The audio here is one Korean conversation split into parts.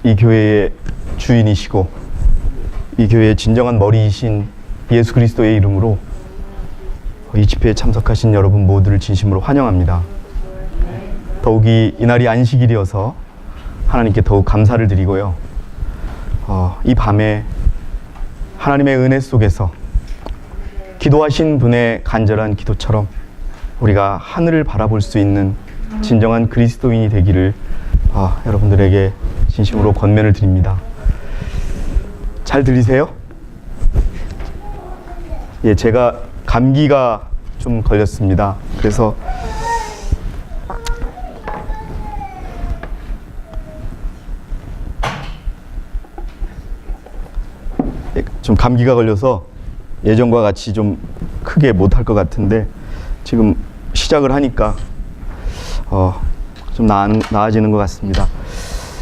이 교회의 주인이시고 이 교회의 진정한 머리이신 예수 그리스도의 이름으로 이 집회에 참석하신 여러분 모두를 진심으로 환영합니다. 더욱이 이날이 안식일이어서 하나님께 더욱 감사를 드리고요. 이 밤에 하나님의 은혜 속에서 기도하신 분의 간절한 기도처럼 우리가 하늘을 바라볼 수 있는 진정한 그리스도인이 되기를 여러분들에게 진심으로 권면을 드립니다. 잘 들리세요? 예, 제가 감기가 좀 걸렸습니다. 그래서 좀 감기가 걸려서 예전과 같이 좀 크게 못할 것 같은데 지금 시작을 하니까 좀 나아지는 것 같습니다.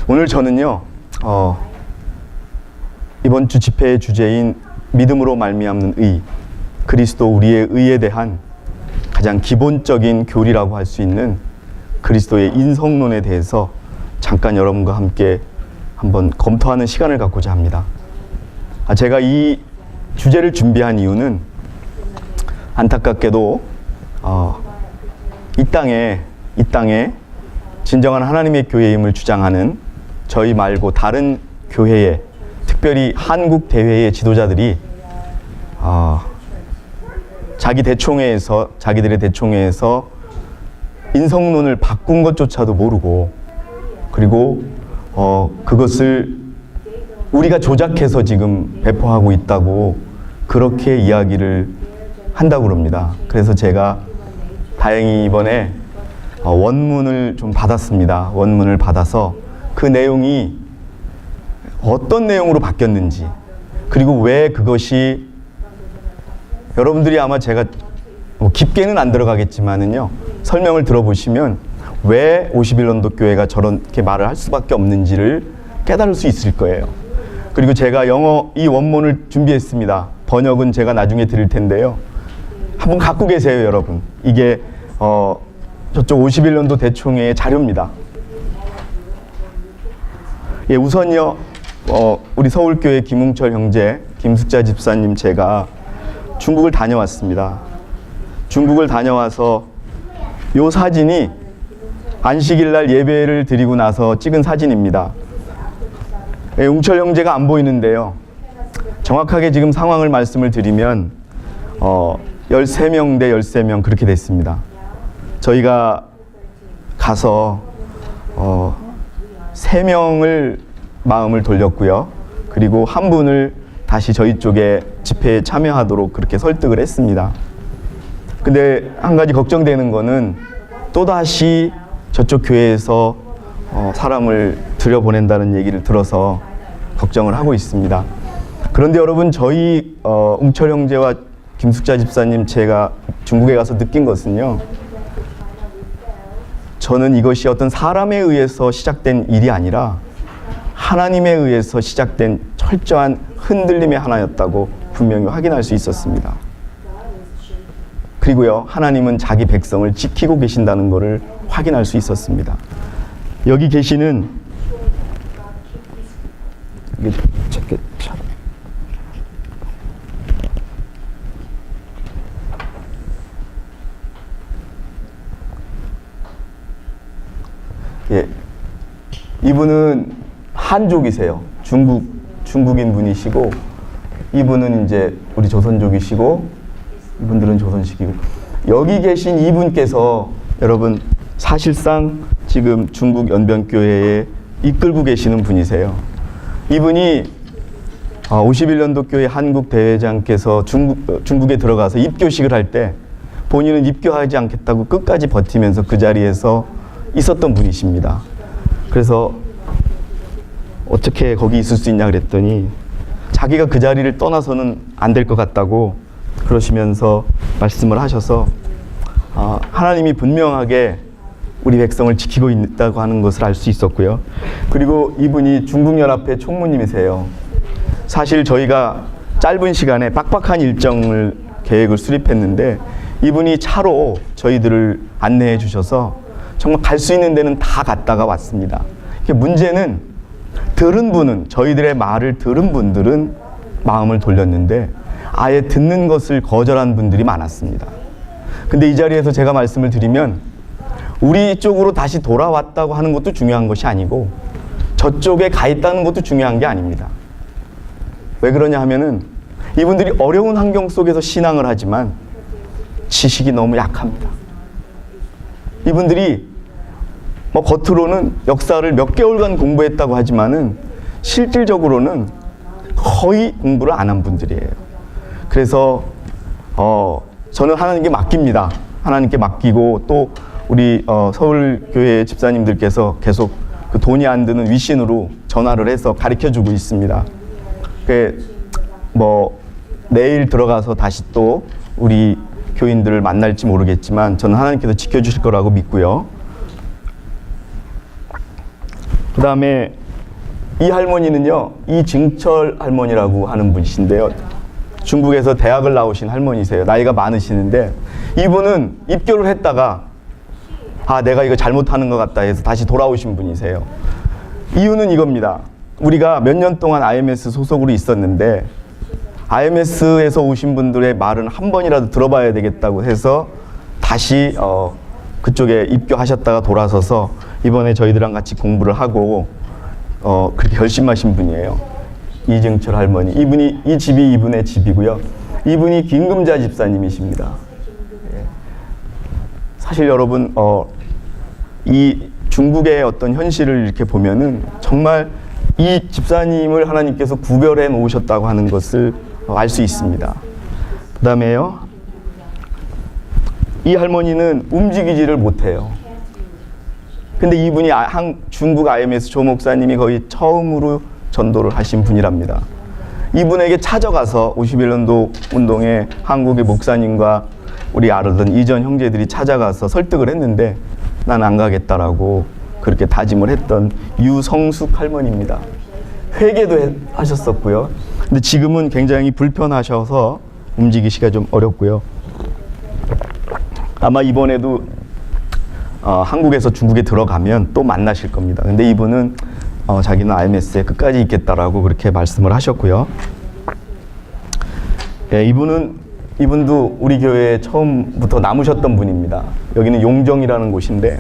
오늘 저는요 이번 주 집회의 주제인 믿음으로 말미암는 의, 그리스도 우리의 의에 대한 가장 기본적인 교리라고 할 수 있는 그리스도의 인성론에 대해서 잠깐 여러분과 함께 한번 검토하는 시간을 갖고자 합니다. 제가 이 주제를 준비한 이유는 안타깝게도 이 땅에 진정한 하나님의 교회임을 주장하는 저희 말고 다른 교회에, 특별히 한국 대회의 지도자들이 자기들의 대총회에서 인성론을 바꾼 것조차도 모르고, 그리고 그것을 우리가 조작해서 지금 배포하고 있다고 그렇게 이야기를 한다고 그럽니다. 그래서 제가 다행히 이번에 원문을 좀 받았습니다. 원문을 받아서 그 내용이 어떤 내용으로 바뀌었는지, 그리고 왜 그것이, 여러분들이 아마 제가 깊게는 안 들어가겠지만은요, 설명을 들어보시면 왜 51년도 교회가 저렇게 말을 할 수밖에 없는지를 깨달을 수 있을 거예요. 그리고 제가 영어 이 원문을 준비했습니다. 번역은 제가 나중에 드릴 텐데요. 한번 갖고 계세요, 여러분. 이게 저쪽 51년도 대총회의 자료입니다. 예, 우선요, 우리 서울교회 김웅철 형제, 김숙자 집사님, 제가 중국을 다녀왔습니다. 중국을 다녀와서 요 사진이 안식일 날 예배를 드리고 나서 찍은 사진입니다. 예, 웅철 형제가 안 보이는데요. 정확하게 지금 상황을 말씀을 드리면 13명 대 13명 그렇게 됐습니다. 저희가 가서 3명을 마음을 돌렸고요. 그리고 한 분을 다시 저희 쪽에 집회에 참여하도록 그렇게 설득을 했습니다. 근데 한 가지 걱정되는 거는 또다시 저쪽 교회에서 사람을 들여보낸다는 얘기를 들어서 걱정을 하고 있습니다. 그런데 여러분, 저희 웅철 형제와 김숙자 집사님, 제가 중국에 가서 느낀 것은요, 저는 이것이 어떤 사람에 의해서 시작된 일이 아니라 하나님에 의해서 시작된 철저한 흔들림의 하나였다고 분명히 확인할 수 있었습니다. 그리고요, 하나님은 자기 백성을 지키고 계신다는 것을 확인할 수 있었습니다. 여기 계시는 예, 이분은 한족이세요. 중국인 분이시고, 이분은 이제 우리 조선족이시고, 이분들은 조선식이고, 여기 계신 이분께서 여러분 사실상 지금 중국 연변교회에 이끌고 계시는 분이세요. 이분이 51년도 교회 한국 대회장께서 중국에 들어가서 입교식을 할 때 본인은 입교하지 않겠다고 끝까지 버티면서 그 자리에서 있었던 분이십니다. 그래서 어떻게 거기 있을 수 있냐 그랬더니 자기가 그 자리를 떠나서는 안 될 것 같다고 그러시면서 말씀을 하셔서 하나님이 분명하게 우리 백성을 지키고 있다고 하는 것을 알 수 있었고요. 그리고 이분이 중국연합회 총무님이세요. 사실 저희가 짧은 시간에 빡빡한 계획을 수립했는데 이분이 차로 저희들을 안내해 주셔서 정말 갈 수 있는 데는 다 갔다가 왔습니다. 문제는 들은 분은, 저희들의 말을 들은 분들은 마음을 돌렸는데 아예 듣는 것을 거절한 분들이 많았습니다. 근데 이 자리에서 제가 말씀을 드리면 우리 쪽으로 다시 돌아왔다고 하는 것도 중요한 것이 아니고 저쪽에 가 있다는 것도 중요한 게 아닙니다. 왜 그러냐 하면은 이분들이 어려운 환경 속에서 신앙을 하지만 지식이 너무 약합니다. 이분들이 뭐 겉으로는 역사를 몇 개월간 공부했다고 하지만은 실질적으로는 거의 공부를 안 한 분들이에요. 그래서 저는 하나님께 맡깁니다. 하나님께 맡기고 또 우리 서울교회 집사님들께서 계속 그 돈이 안 드는 위신으로 전화를 해서 가르쳐주고 있습니다. 뭐 내일 들어가서 다시 또 우리 교인들을 만날지 모르겠지만 저는 하나님께서 지켜주실 거라고 믿고요. 그 다음에 이 할머니는요, 이증철 할머니라고 하는 분이신데요. 중국에서 대학을 나오신 할머니세요. 나이가 많으시는데 이분은 입교를 했다가 내가 이거 잘못하는 것 같다 해서 다시 돌아오신 분이세요. 이유는 이겁니다. 우리가 몇 년 동안 IMS 소속으로 있었는데 IMS에서 오신 분들의 말은 한 번이라도 들어봐야 되겠다고 해서 다시 그쪽에 입교하셨다가 돌아서서 이번에 저희들랑 같이 공부를 하고 그렇게 결심하신 분이에요. 이증철 할머니. 이 집이 이분의 집이고요. 이분이 김금자 집사님이십니다. 사실 여러분 이 중국의 어떤 현실을 이렇게 보면은 정말 이 집사님을 하나님께서 구별해 놓으셨다고 하는 것을 알 수 있습니다. 그 다음에요, 이 할머니는 움직이지를 못해요. 근데 이분이 중국 IMS 조 목사님이 거의 처음으로 전도를 하신 분이랍니다. 이분에게 찾아가서 51년도 운동에 한국의 목사님과 우리 알던 이전 형제들이 찾아가서 설득을 했는데 난 안 가겠다라고 그렇게 다짐을 했던 유성숙 할머니입니다. 회개도 하셨었고요. 근데 지금은 굉장히 불편하셔서 움직이기가 좀 어렵고요. 아마 이번에도 한국에서 중국에 들어가면 또 만나실 겁니다. 근데 이분은 자기는 IMS에 끝까지 있겠다라고 그렇게 말씀을 하셨고요. 예, 이분도 우리 교회에 처음부터 남으셨던 분입니다. 여기는 용정이라는 곳인데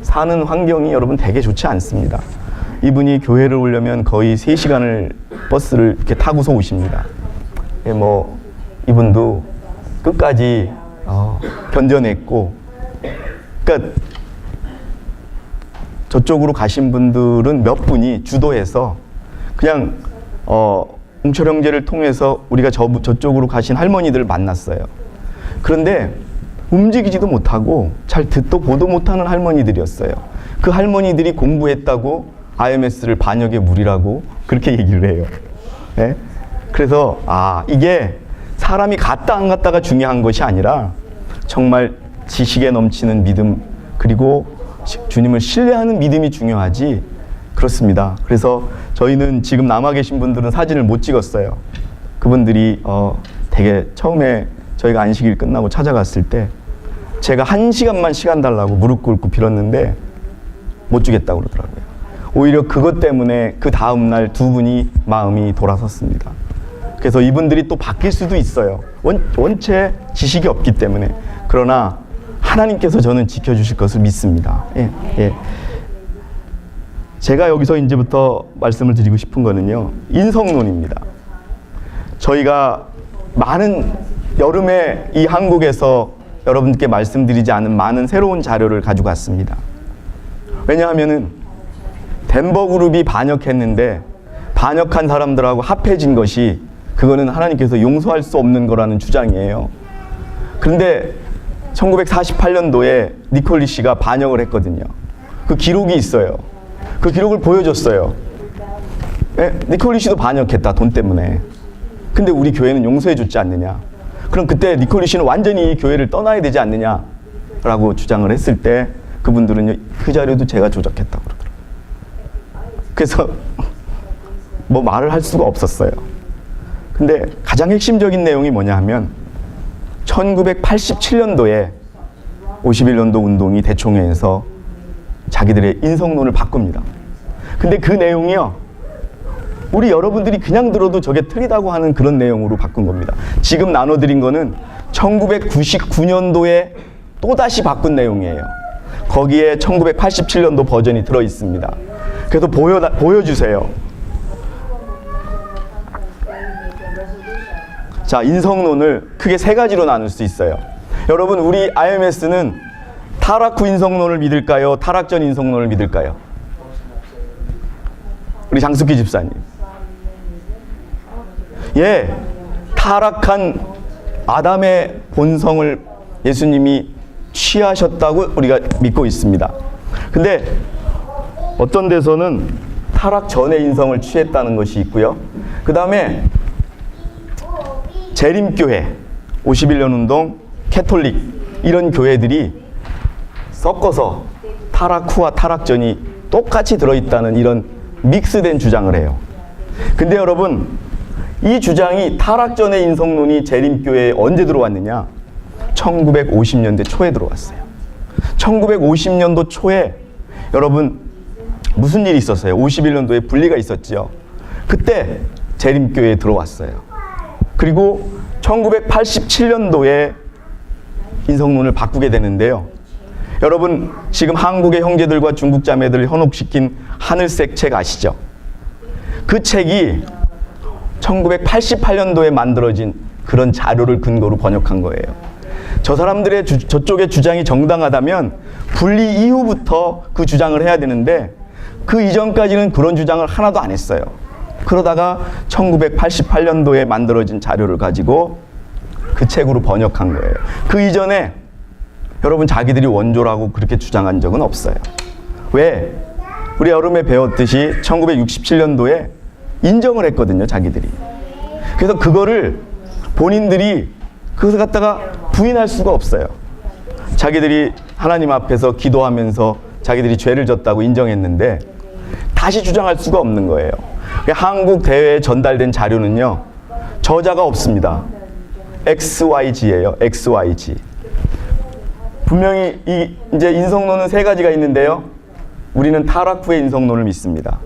사는 환경이 여러분 되게 좋지 않습니다. 이분이 교회를 오려면 거의 3시간을 버스를 이렇게 타고서 오십니다. 예, 뭐 이분도 끝까지 견뎌냈고, 그러니까 저쪽으로 가신 분들은 몇 분이 주도해서 그냥 웅철 형제를 통해서 우리가 저쪽으로 가신 할머니들을 만났어요. 그런데 움직이지도 못하고 잘 듣도 보도 못하는 할머니들이었어요. 그 할머니들이 공부했다고 IMS를 반역의 무리라고 그렇게 얘기를 해요. 네? 그래서 이게 사람이 갔다 안 갔다가 중요한 것이 아니라 정말 지식에 넘치는 믿음, 그리고 주님을 신뢰하는 믿음이 중요하지. 그렇습니다. 그래서 저희는 지금 남아 계신 분들은 사진을 못 찍었어요. 그분들이 되게 처음에 저희가 안식일 끝나고 찾아갔을 때 제가 1시간만 시간 달라고 무릎 꿇고 빌었는데 못 주겠다고 그러더라고요. 오히려 그것 때문에 그 다음날 두 분이 마음이 돌아섰습니다. 그래서 이분들이 또 바뀔 수도 있어요. 원체 지식이 없기 때문에. 그러나 하나님께서 저는 지켜주실 것을 믿습니다. 예. 제가 여기서 이제부터 말씀을 드리고 싶은 거는요, 인성론입니다. 저희가 많은 여름에 이 한국에서 여러분께 말씀드리지 않은 많은 새로운 자료를 가지고 왔습니다. 왜냐하면은 덴버 그룹이 반역했는데 반역한 사람들하고 합해진 것이 그거는 하나님께서 용서할 수 없는 거라는 주장이에요. 그런데 1948년도에 니콜리 씨가 반역을 했거든요. 그 기록이 있어요. 그 기록을 보여줬어요. 니콜리 씨도 반역했다, 돈 때문에. 근데 우리 교회는 용서해줬지 않느냐. 그럼 그때 니콜리 씨는 완전히 이 교회를 떠나야 되지 않느냐라고 주장을 했을 때 그분들은요, 그 자료도 제가 조작했다고 그러더라고요. 그래서 뭐 말을 할 수가 없었어요. 근데 가장 핵심적인 내용이 뭐냐 하면 1987년도에 51년도 운동이 대총회에서 자기들의 인성론을 바꿉니다. 근데 그 내용이요, 우리 여러분들이 그냥 들어도 저게 틀리다고 하는 그런 내용으로 바꾼 겁니다. 지금 나눠드린 거는 1999년도에 또다시 바꾼 내용이에요. 거기에 1987년도 버전이 들어있습니다. 그래서 보여주세요. 자, 인성론을 크게 세 가지로 나눌 수 있어요. 여러분, 우리 IMS는 타락 후 인성론을 믿을까요? 타락 전 인성론을 믿을까요? 우리 장숙기 집사님. 예, 타락한 아담의 본성을 예수님이 취하셨다고 우리가 믿고 있습니다. 근데 어떤 데서는 타락 전의 인성을 취했다는 것이 있고요. 그 다음에 재림교회, 51년 운동, 캐톨릭 이런 교회들이 섞어서 타락 후와 타락 전이 똑같이 들어있다는 이런 믹스된 주장을 해요. 근데 여러분, 이 주장이 타락 전의 인성론이 재림교회에 언제 들어왔느냐? 1950년대 초에 들어왔어요. 1950년도 초에 여러분 무슨 일이 있었어요? 51년도에 분리가 있었죠. 그때 재림교회에 들어왔어요. 그리고 1987년도에 인성론을 바꾸게 되는데요. 여러분, 지금 한국의 형제들과 중국 자매들을 현혹시킨 하늘색 책 아시죠? 그 책이 1988년도에 만들어진 그런 자료를 근거로 번역한 거예요. 저 사람들의 저쪽의 주장이 정당하다면 분리 이후부터 그 주장을 해야 되는데 그 이전까지는 그런 주장을 하나도 안 했어요. 그러다가 1988년도에 만들어진 자료를 가지고 그 책으로 번역한 거예요. 그 이전에 여러분 자기들이 원조라고 그렇게 주장한 적은 없어요. 왜? 우리 여름에 배웠듯이 1967년도에 인정을 했거든요, 자기들이. 그래서 그거를 본인들이 그것을 갖다가 부인할 수가 없어요. 자기들이 하나님 앞에서 기도하면서 자기들이 죄를 졌다고 인정했는데 다시 주장할 수가 없는 거예요. 한국 대회에 전달된 자료는요, 저자가 없습니다. XYG예요. XYG. 분명히 이제 인성론은 세 가지가 있는데요. 우리는 타락 후의 인성론을 믿습니다.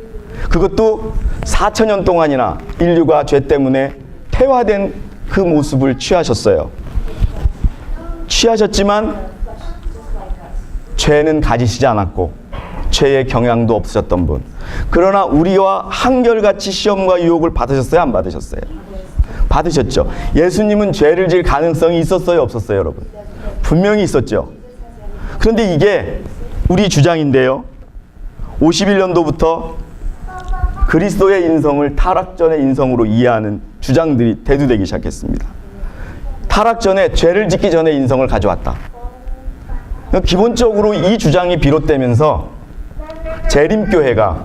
그것도 4,000년 동안이나 인류가 죄 때문에 퇴화된 그 모습을 취하셨어요. 취하셨지만 죄는 가지시지 않았고 죄의 경향도 없으셨던 분. 그러나 우리와 한결같이 시험과 유혹을 받으셨어요? 안 받으셨어요? 받으셨죠. 예수님은 죄를 질 가능성이 있었어요? 없었어요? 여러분? 분명히 있었죠. 그런데 이게 우리 주장인데요. 51년도부터 그리스도의 인성을 타락 전의 인성으로 이해하는 주장들이 대두되기 시작했습니다. 타락 전에, 죄를 짓기 전에 인성을 가져왔다. 기본적으로 이 주장이 비롯되면서 재림교회가,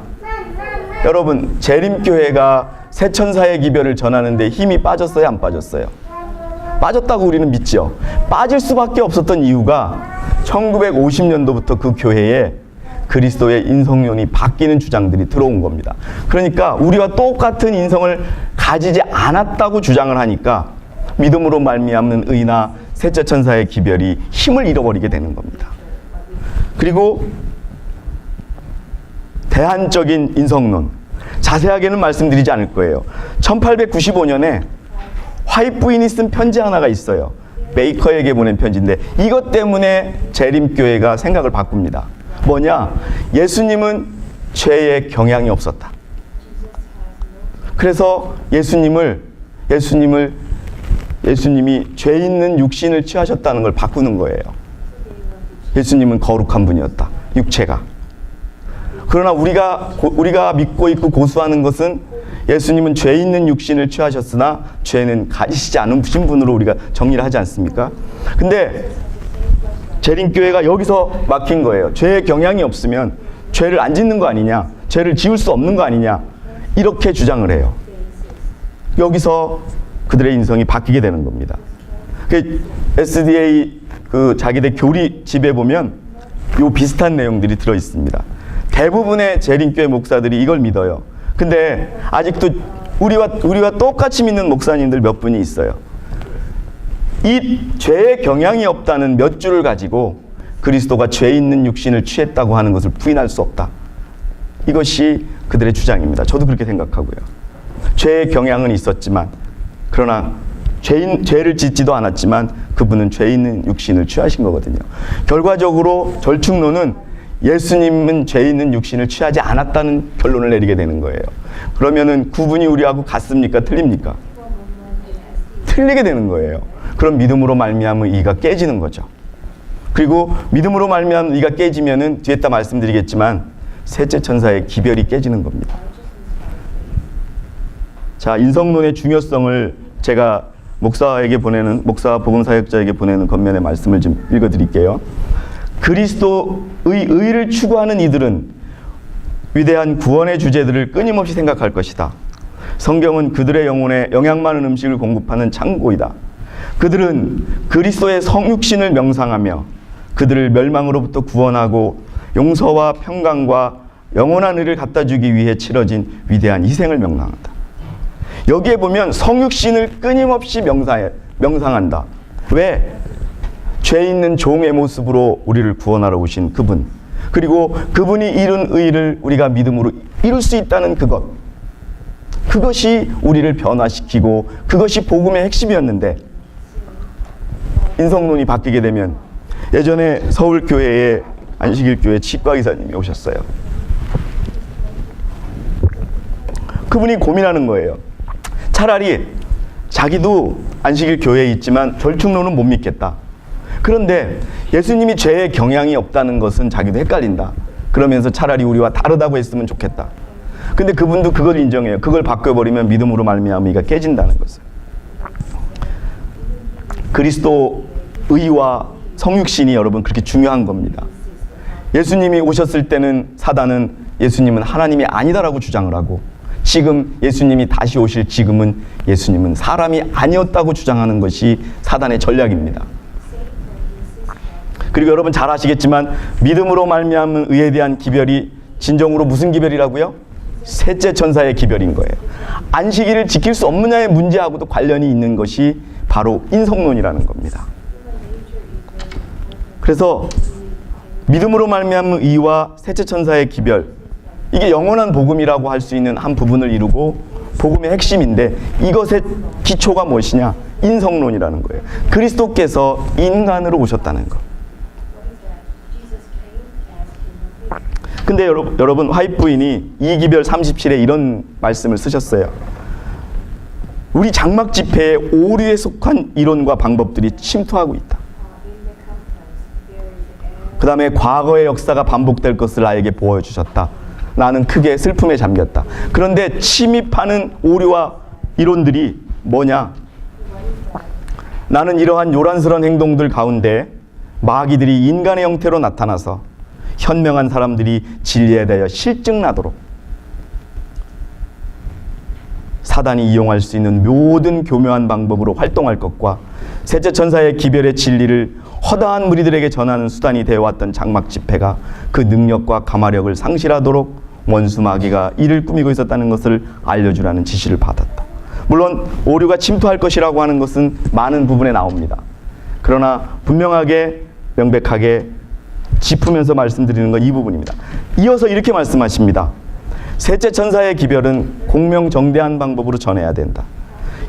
여러분, 재림교회가 새천사의 기별을 전하는데 힘이 빠졌어요? 안 빠졌어요? 빠졌다고 우리는 믿죠. 빠질 수밖에 없었던 이유가 1950년도부터 그 교회에 그리스도의 인성론이 바뀌는 주장들이 들어온 겁니다. 그러니까 우리와 똑같은 인성을 가지지 않았다고 주장을 하니까 믿음으로 말미암는 의나 셋째 천사의 기별이 힘을 잃어버리게 되는 겁니다. 그리고 대안적인 인성론, 자세하게는 말씀드리지 않을 거예요. 1895년에 화이트 부인이 쓴 편지 하나가 있어요. 베이커에게 보낸 편지인데 이것 때문에 재림교회가 생각을 바꿉니다. 뭐냐? 예수님은 죄의 경향이 없었다. 그래서 예수님이 죄 있는 육신을 취하셨다는 걸 바꾸는 거예요. 예수님은 거룩한 분이었다, 육체가. 그러나 우리가 믿고 있고 고수하는 것은 예수님은 죄 있는 육신을 취하셨으나 죄는 가지시지 않으신 분으로 우리가 정리를 하지 않습니까? 근데 재림교회가 여기서 막힌 거예요. 죄의 경향이 없으면 죄를 안 짓는 거 아니냐, 죄를 지을 수 없는 거 아니냐, 이렇게 주장을 해요. 여기서 그들의 인성이 바뀌게 되는 겁니다. SDA 자기들 교리집에 보면 요 비슷한 내용들이 들어 있습니다. 대부분의 재림교회 목사들이 이걸 믿어요. 근데 아직도 우리와 똑같이 믿는 목사님들 몇 분이 있어요. 이 죄의 경향이 없다는 몇 줄을 가지고 그리스도가 죄 있는 육신을 취했다고 하는 것을 부인할 수 없다. 이것이 그들의 주장입니다. 저도 그렇게 생각하고요. 죄의 경향은 있었지만, 그러나 죄를 짓지도 않았지만 그분은 죄 있는 육신을 취하신 거거든요. 결과적으로 절충론은 예수님은 죄 있는 육신을 취하지 않았다는 결론을 내리게 되는 거예요. 그러면은 구분이 우리하고 같습니까? 틀립니까? 틀리게 되는 거예요. 그럼 믿음으로 말미암은 이가 깨지는 거죠. 그리고 믿음으로 말미암은 이가 깨지면은 뒤에다 말씀드리겠지만 셋째 천사의 기별이 깨지는 겁니다. 자, 인성론의 중요성을 제가 목사 복음사역자에게 보내는 겉면의 말씀을 좀 읽어드릴게요. 그리스도의 의를 추구하는 이들은 위대한 구원의 주제들을 끊임없이 생각할 것이다. 성경은 그들의 영혼에 영양 많은 음식을 공급하는 창고이다. 그들은 그리스도의 성육신을 명상하며 그들을 멸망으로부터 구원하고 용서와 평강과 영원한 의를 갖다 주기 위해 치러진 위대한 희생을 명상한다. 여기에 보면 성육신을 끊임없이 명상한다. 왜? 죄 있는 종의 모습으로 우리를 구원하러 오신 그분, 그리고 그분이 이룬 의를 우리가 믿음으로 이룰 수 있다는 그것이 우리를 변화시키고 그것이 복음의 핵심이었는데, 인성론이 바뀌게 되면, 예전에 서울교회에 안식일교회 치과의사님이 오셨어요. 그분이 고민하는 거예요. 차라리 자기도 안식일 교회에 있지만 절충론은 못 믿겠다. 그런데 예수님이 죄의 경향이 없다는 것은 자기도 헷갈린다. 그러면서 차라리 우리와 다르다고 했으면 좋겠다. 근데 그분도 그걸 인정해요. 그걸 바꿔버리면 믿음으로 말미암아 이가 깨진다는 것을. 그리스도 의와 성육신이 여러분 그렇게 중요한 겁니다. 예수님이 오셨을 때는 사단은 예수님은 하나님이 아니다라고 주장을 하고, 지금 예수님이 다시 오실 지금은 예수님은 사람이 아니었다고 주장하는 것이 사단의 전략입니다. 그리고 여러분 잘 아시겠지만 믿음으로 말미암은 의에 대한 기별이 진정으로 무슨 기별이라고요? 셋째 천사의 기별인 거예요. 안식일을 지킬 수 없느냐의 문제하고도 관련이 있는 것이 바로 인성론이라는 겁니다. 그래서 믿음으로 말미암은 의와 셋째 천사의 기별, 이게 영원한 복음이라고 할 수 있는 한 부분을 이루고 복음의 핵심인데, 이것의 기초가 무엇이냐? 인성론이라는 거예요. 그리스도께서 인간으로 오셨다는 것. 근데 여러분 화이트부인이 이기별 37에 이런 말씀을 쓰셨어요. 우리 장막 집회에 오류에 속한 이론과 방법들이 침투하고 있다. 그 다음에 과거의 역사가 반복될 것을 나에게 보여주셨다. 나는 크게 슬픔에 잠겼다. 그런데 침입하는 오류와 이론들이 뭐냐? 나는 이러한 요란스러운 행동들 가운데 마귀들이 인간의 형태로 나타나서 현명한 사람들이 진리에 대하여 실증나도록 사단이 이용할 수 있는 모든 교묘한 방법으로 활동할 것과, 셋째 천사의 기별의 진리를 허다한 무리들에게 전하는 수단이 되어왔던 장막 집회가 그 능력과 가마력을 상실하도록 원수 마귀가 이를 꾸미고 있었다는 것을 알려주라는 지시를 받았다. 물론 오류가 침투할 것이라고 하는 것은 많은 부분에 나옵니다. 그러나 분명하게 명백하게 짚으면서 말씀드리는 건 이 부분입니다. 이어서 이렇게 말씀하십니다. 셋째 천사의 기별은 공명정대한 방법으로 전해야 된다.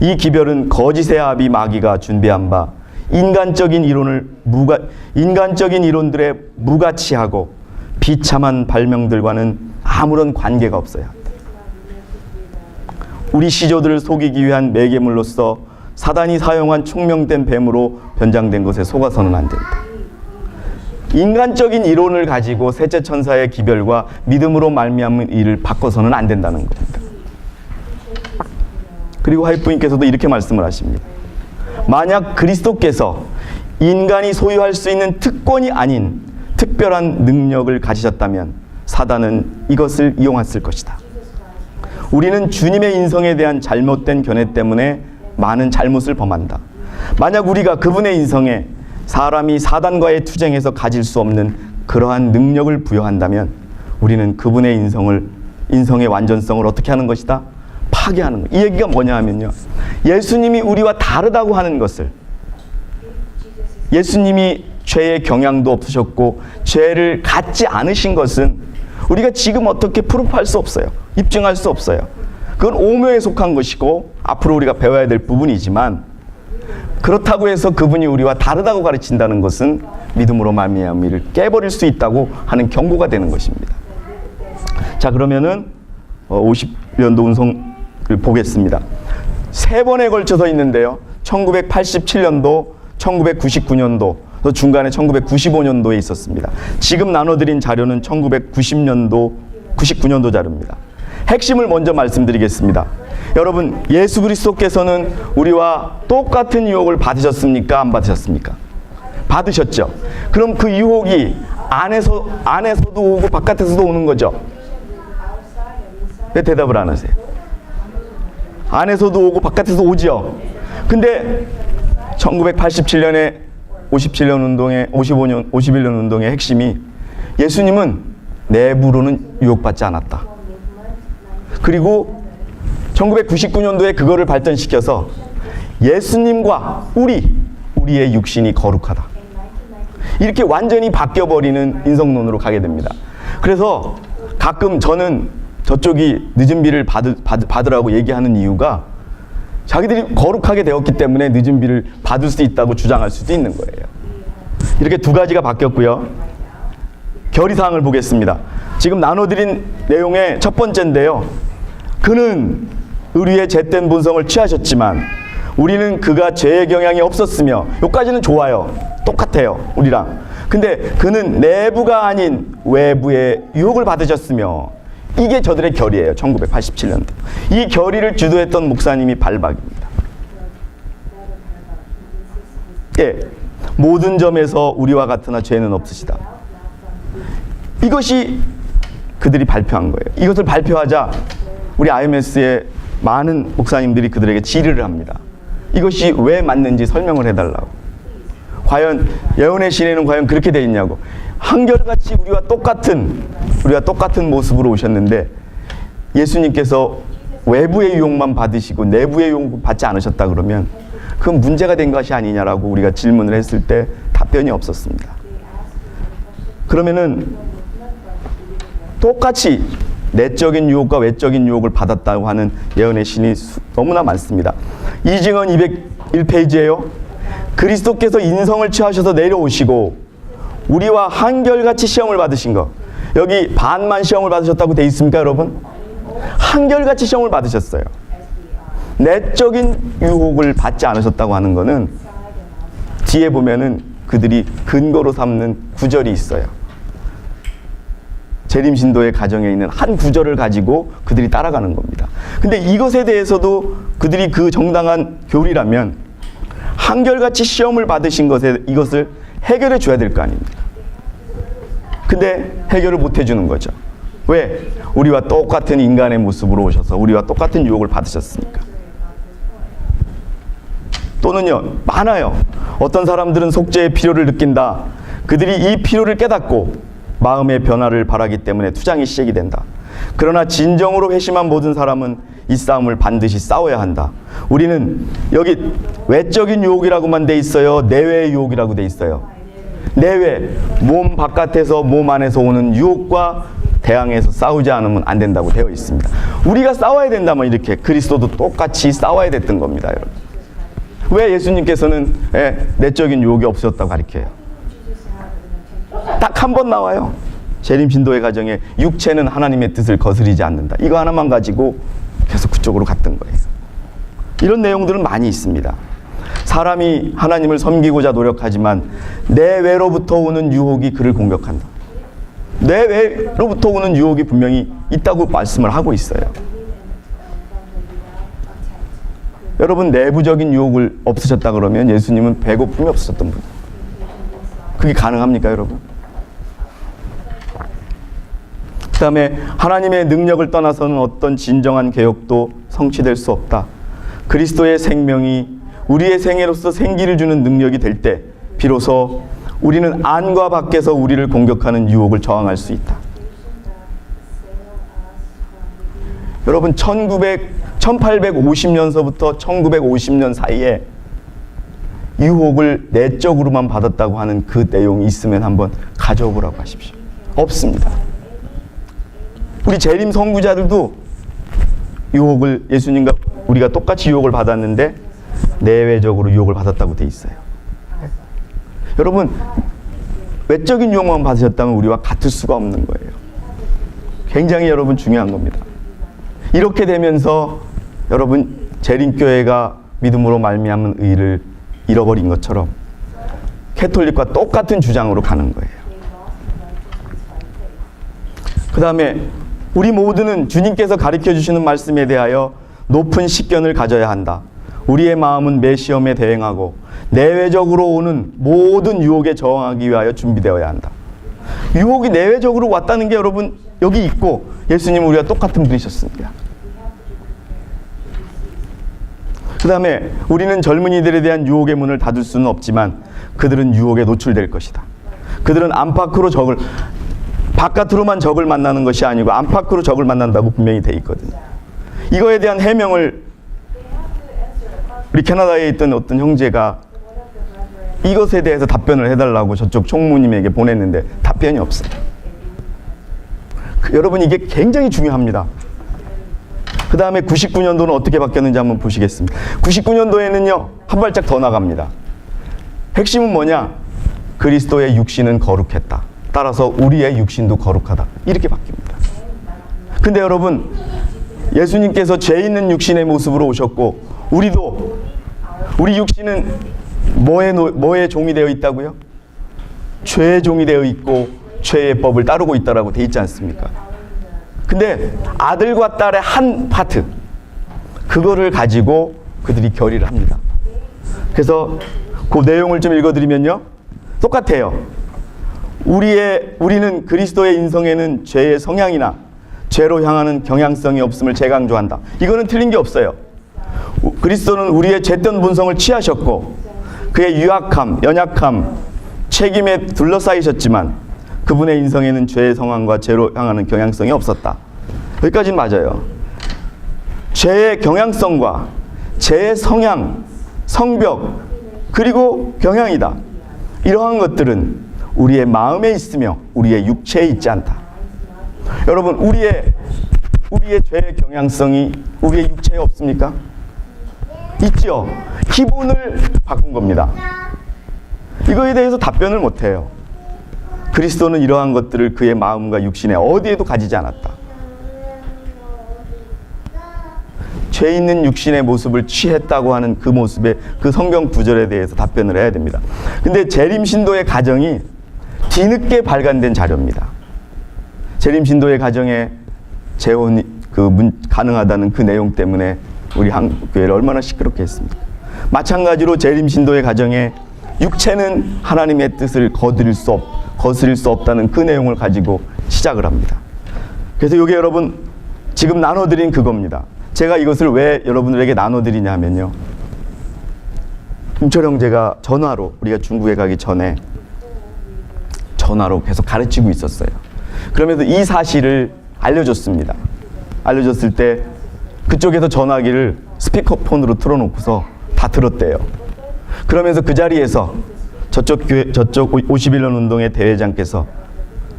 이 기별은 거짓의 아비 마귀가 준비한 바 인간적인 이론들의 무가치하고 비참한 발명들과는 아무런 관계가 없어야 한다. 우리 시조들을 속이기 위한 매개물로서 사단이 사용한 총명된 뱀으로 변장된 것에 속아서는 안 된다. 인간적인 이론을 가지고 셋째 천사의 기별과 믿음으로 말미암은 일을 바꿔서는 안 된다는 겁니다. 그리고 화이트부인께서도 이렇게 말씀을 하십니다. 만약 그리스도께서 인간이 소유할 수 있는 특권이 아닌 특별한 능력을 가지셨다면 사단은 이것을 이용했을 것이다. 우리는 주님의 인성에 대한 잘못된 견해 때문에 많은 잘못을 범한다. 만약 우리가 그분의 인성에 사람이 사단과의 투쟁에서 가질 수 없는 그러한 능력을 부여한다면 우리는 그분의 인성의 완전성을 어떻게 하는 것이다? 파괴하는 것. 이 얘기가 뭐냐 하면요, 예수님이 우리와 다르다고 하는 것을, 예수님이 죄의 경향도 없으셨고 죄를 갖지 않으신 것은 우리가 지금 어떻게 프루프할 수 없어요. 입증할 수 없어요. 그건 오묘에 속한 것이고 앞으로 우리가 배워야 될 부분이지만, 그렇다고 해서 그분이 우리와 다르다고 가르친다는 것은 믿음으로 말미암아 깨버릴 수 있다고 하는 경고가 되는 것입니다. 자, 그러면은 50년도 운송을 보겠습니다. 세 번에 걸쳐서 있는데요. 1987년도, 1999년도, 또 중간에 1995년도에 있었습니다. 지금 나눠드린 자료는 1990년도, 99년도 자료입니다. 핵심을 먼저 말씀드리겠습니다. 여러분, 예수 그리스도께서는 우리와 똑같은 유혹을 받으셨습니까? 안 받으셨습니까? 받으셨죠. 그럼 그 유혹이 안에서도 오고 바깥에서도 오는 거죠. 왜 대답을 안 하세요? 안에서도 오고 바깥에서 오죠. 근데 1987년에 57년 운동의 51년 운동의 핵심이, 예수님은 내부로는 유혹받지 않았다. 그리고 1999년도에 그거를 발전시켜서 예수님과 우리의 육신이 거룩하다. 이렇게 완전히 바뀌어버리는 인성론으로 가게 됩니다. 그래서 가끔 저는 저쪽이 늦은 비를 받으라고 얘기하는 이유가, 자기들이 거룩하게 되었기 때문에 늦은 비를 받을 수 있다고 주장할 수도 있는 거예요. 이렇게 두 가지가 바뀌었고요. 결의사항을 보겠습니다. 지금 나눠드린 내용의 첫 번째인데요. 그는 의리의 잿된 본성을 취하셨지만 우리는 그가 죄의 경향이 없었으며, 여기까지는 좋아요. 똑같아요, 우리랑. 근데 그는 내부가 아닌 외부의 유혹을 받으셨으며, 이게 저들의 결의예요. 1987년도. 이 결의를 주도했던 목사님이 발박입니다. 예, 모든 점에서 우리와 같으나 죄는 없으시다. 이것이 그들이 발표한 거예요. 이것을 발표하자 우리 IMS의 많은 목사님들이 그들에게 질의를 합니다. 이것이 왜 맞는지 설명을 해달라고. 과연 예언의 시내는 과연 그렇게 돼 있냐고. 한결같이 우리와 똑같은 모습으로 오셨는데, 예수님께서 외부의 유혹만 받으시고 내부의 유혹 받지 않으셨다 그러면 그건 문제가 된 것이 아니냐라고 우리가 질문을 했을 때 답변이 없었습니다. 그러면은 똑같이 내적인 유혹과 외적인 유혹을 받았다고 하는 예언의 신이 너무나 많습니다. 이증언 201페이지에요. 그리스도께서 인성을 취하셔서 내려오시고 우리와 한결같이 시험을 받으신 것. 여기 반만 시험을 받으셨다고 돼 있습니까, 여러분? 한결같이 시험을 받으셨어요. 내적인 유혹을 받지 않으셨다고 하는 것은 뒤에 보면은 그들이 근거로 삼는 구절이 있어요. 재림신도의 가정에 있는 한 구절을 가지고 그들이 따라가는 겁니다. 근데 이것에 대해서도 그들이 그 정당한 교리라면 한결같이 시험을 받으신 것에 이것을 해결해 줘야 될 거 아닙니까? 근데 해결을 못 해주는 거죠. 왜? 우리와 똑같은 인간의 모습으로 오셔서 우리와 똑같은 유혹을 받으셨으니까. 또는요, 많아요. 어떤 사람들은 속죄의 필요를 느낀다. 그들이 이 필요를 깨닫고 마음의 변화를 바라기 때문에 투장이 시작이 된다. 그러나 진정으로 회심한 모든 사람은 이 싸움을 반드시 싸워야 한다. 우리는 여기 외적인 유혹이라고만 돼 있어요? 내외의 유혹이라고 돼 있어요? 내외, 몸 바깥에서 몸 안에서 오는 유혹과 대항해서 싸우지 않으면 안 된다고 되어 있습니다. 우리가 싸워야 된다면 이렇게 그리스도도 똑같이 싸워야 됐던 겁니다, 여러분. 왜 예수님께서는 내적인 유혹이 없으셨다고 가르쳐요? 딱 한 번 나와요. 재림신도의 가정에 육체는 하나님의 뜻을 거스리지 않는다. 이거 하나만 가지고 계속 그쪽으로 갔던 거예요. 이런 내용들은 많이 있습니다. 사람이 하나님을 섬기고자 노력하지만 내외로부터 오는 유혹이 그를 공격한다. 내외로부터 오는 유혹이 분명히 있다고 말씀을 하고 있어요. 여러분, 내부적인 유혹을 없으셨다 그러면 예수님은 배고픔이 없으셨던 분. 그게 가능합니까, 여러분? 그 다음에 하나님의 능력을 떠나서는 어떤 진정한 개혁도 성취될 수 없다. 그리스도의 생명이 우리의 생애로서 생기를 주는 능력이 될 때 비로소 우리는 안과 밖에서 우리를 공격하는 유혹을 저항할 수 있다. 여러분, 1850년서부터 1950년 사이에 유혹을 내적으로만 받았다고 하는 그 내용이 있으면 한번 가져오라고 하십시오. 없습니다. 우리 재림 선구자들도 유혹을 예수님과 우리가 똑같이 유혹을 받았는데 내외적으로 유혹을 받았다고 돼 있어요. 여러분, 외적인 유혹만 받으셨다면 우리와 같을 수가 없는 거예요. 굉장히 여러분 중요한 겁니다. 이렇게 되면서 여러분 재림교회가 믿음으로 말미암은 의를 잃어버린 것처럼 캐톨릭과 똑같은 주장으로 가는 거예요. 그 다음에 우리 모두는 주님께서 가르쳐 주시는 말씀에 대하여 높은 식견을 가져야 한다. 우리의 마음은 매 시험에 대응하고 내외적으로 오는 모든 유혹에 저항하기 위하여 준비되어야 한다. 유혹이 내외적으로 왔다는 게 여러분 여기 있고 예수님은 우리와 똑같은 분이셨습니다. 그 다음에 우리는 젊은이들에 대한 유혹의 문을 닫을 수는 없지만 그들은 유혹에 노출될 것이다. 그들은 안팎으로 적을, 바깥으로만 적을 만나는 것이 아니고 안팎으로 적을 만난다고 분명히 돼 있거든요. 이거에 대한 해명을 우리 캐나다에 있던 어떤 형제가 이것에 대해서 답변을 해달라고 저쪽 총무님에게 보냈는데 답변이 없어요. 여러분 이게 굉장히 중요합니다. 그 다음에 99년도는 어떻게 바뀌었는지 한번 보시겠습니다. 99년도에는요 한 발짝 더 나갑니다. 핵심은 뭐냐? 그리스도의 육신은 거룩했다. 따라서 우리의 육신도 거룩하다. 이렇게 바뀝니다. 근데 여러분 예수님께서 죄 있는 육신의 모습으로 오셨고 우리도 우리 육신은 뭐의 종이 되어 있다고요? 죄의 종이 되어 있고 죄의 법을 따르고 있다라고 돼 있지 않습니까? 근데 아들과 딸의 한 파트 그거를 가지고 그들이 결의를 합니다. 그래서 그 내용을 좀 읽어드리면요 똑같아요. 우리는 그리스도의 인성에는 죄의 성향이나 죄로 향하는 경향성이 없음을 재강조한다. 이거는 틀린 게 없어요. 그리스도는 우리의 죄된 본성을 취하셨고 그의 유약함, 연약함, 책임에 둘러싸이셨지만 그분의 인성에는 죄의 성향과 죄로 향하는 경향성이 없었다. 여기까지는 맞아요. 죄의 경향성과 죄의 성향, 성벽, 그리고 경향이다. 이러한 것들은 우리의 마음에 있으며 우리의 육체에 있지 않다. 여러분, 우리의 죄의 경향성이 우리의 육체에 없습니까? 있죠. 기본을 바꾼 겁니다. 이거에 대해서 답변을 못해요. 그리스도는 이러한 것들을 그의 마음과 육신에 어디에도 가지지 않았다. 죄 있는 육신의 모습을 취했다고 하는 그 모습의 그 성경 구절에 대해서 답변을 해야 됩니다. 근데 재림신도의 가정이 뒤늦게 발간된 자료입니다. 재림신도의 가정에 재혼이 가능하다는 그 내용 때문에 우리 한국 교회를 얼마나 시끄럽게 했습니까? 마찬가지로 재림신도의 가정에 육체는 하나님의 뜻을 거스릴 수 없다는 그 내용을 가지고 시작을 합니다. 그래서 이게 여러분 지금 나눠드린 그겁니다. 제가 이것을 왜 여러분들에게 나눠드리냐 하면요, 김철 형제가 전화로, 우리가 중국에 가기 전에 전화로 계속 가르치고 있었어요. 그러면서 이 사실을 알려줬습니다. 알려줬을 때 그쪽에서 전화기를 스피커폰으로 틀어놓고서 다 들었대요. 그러면서 그 자리에서 저쪽 51년 운동의 대회장께서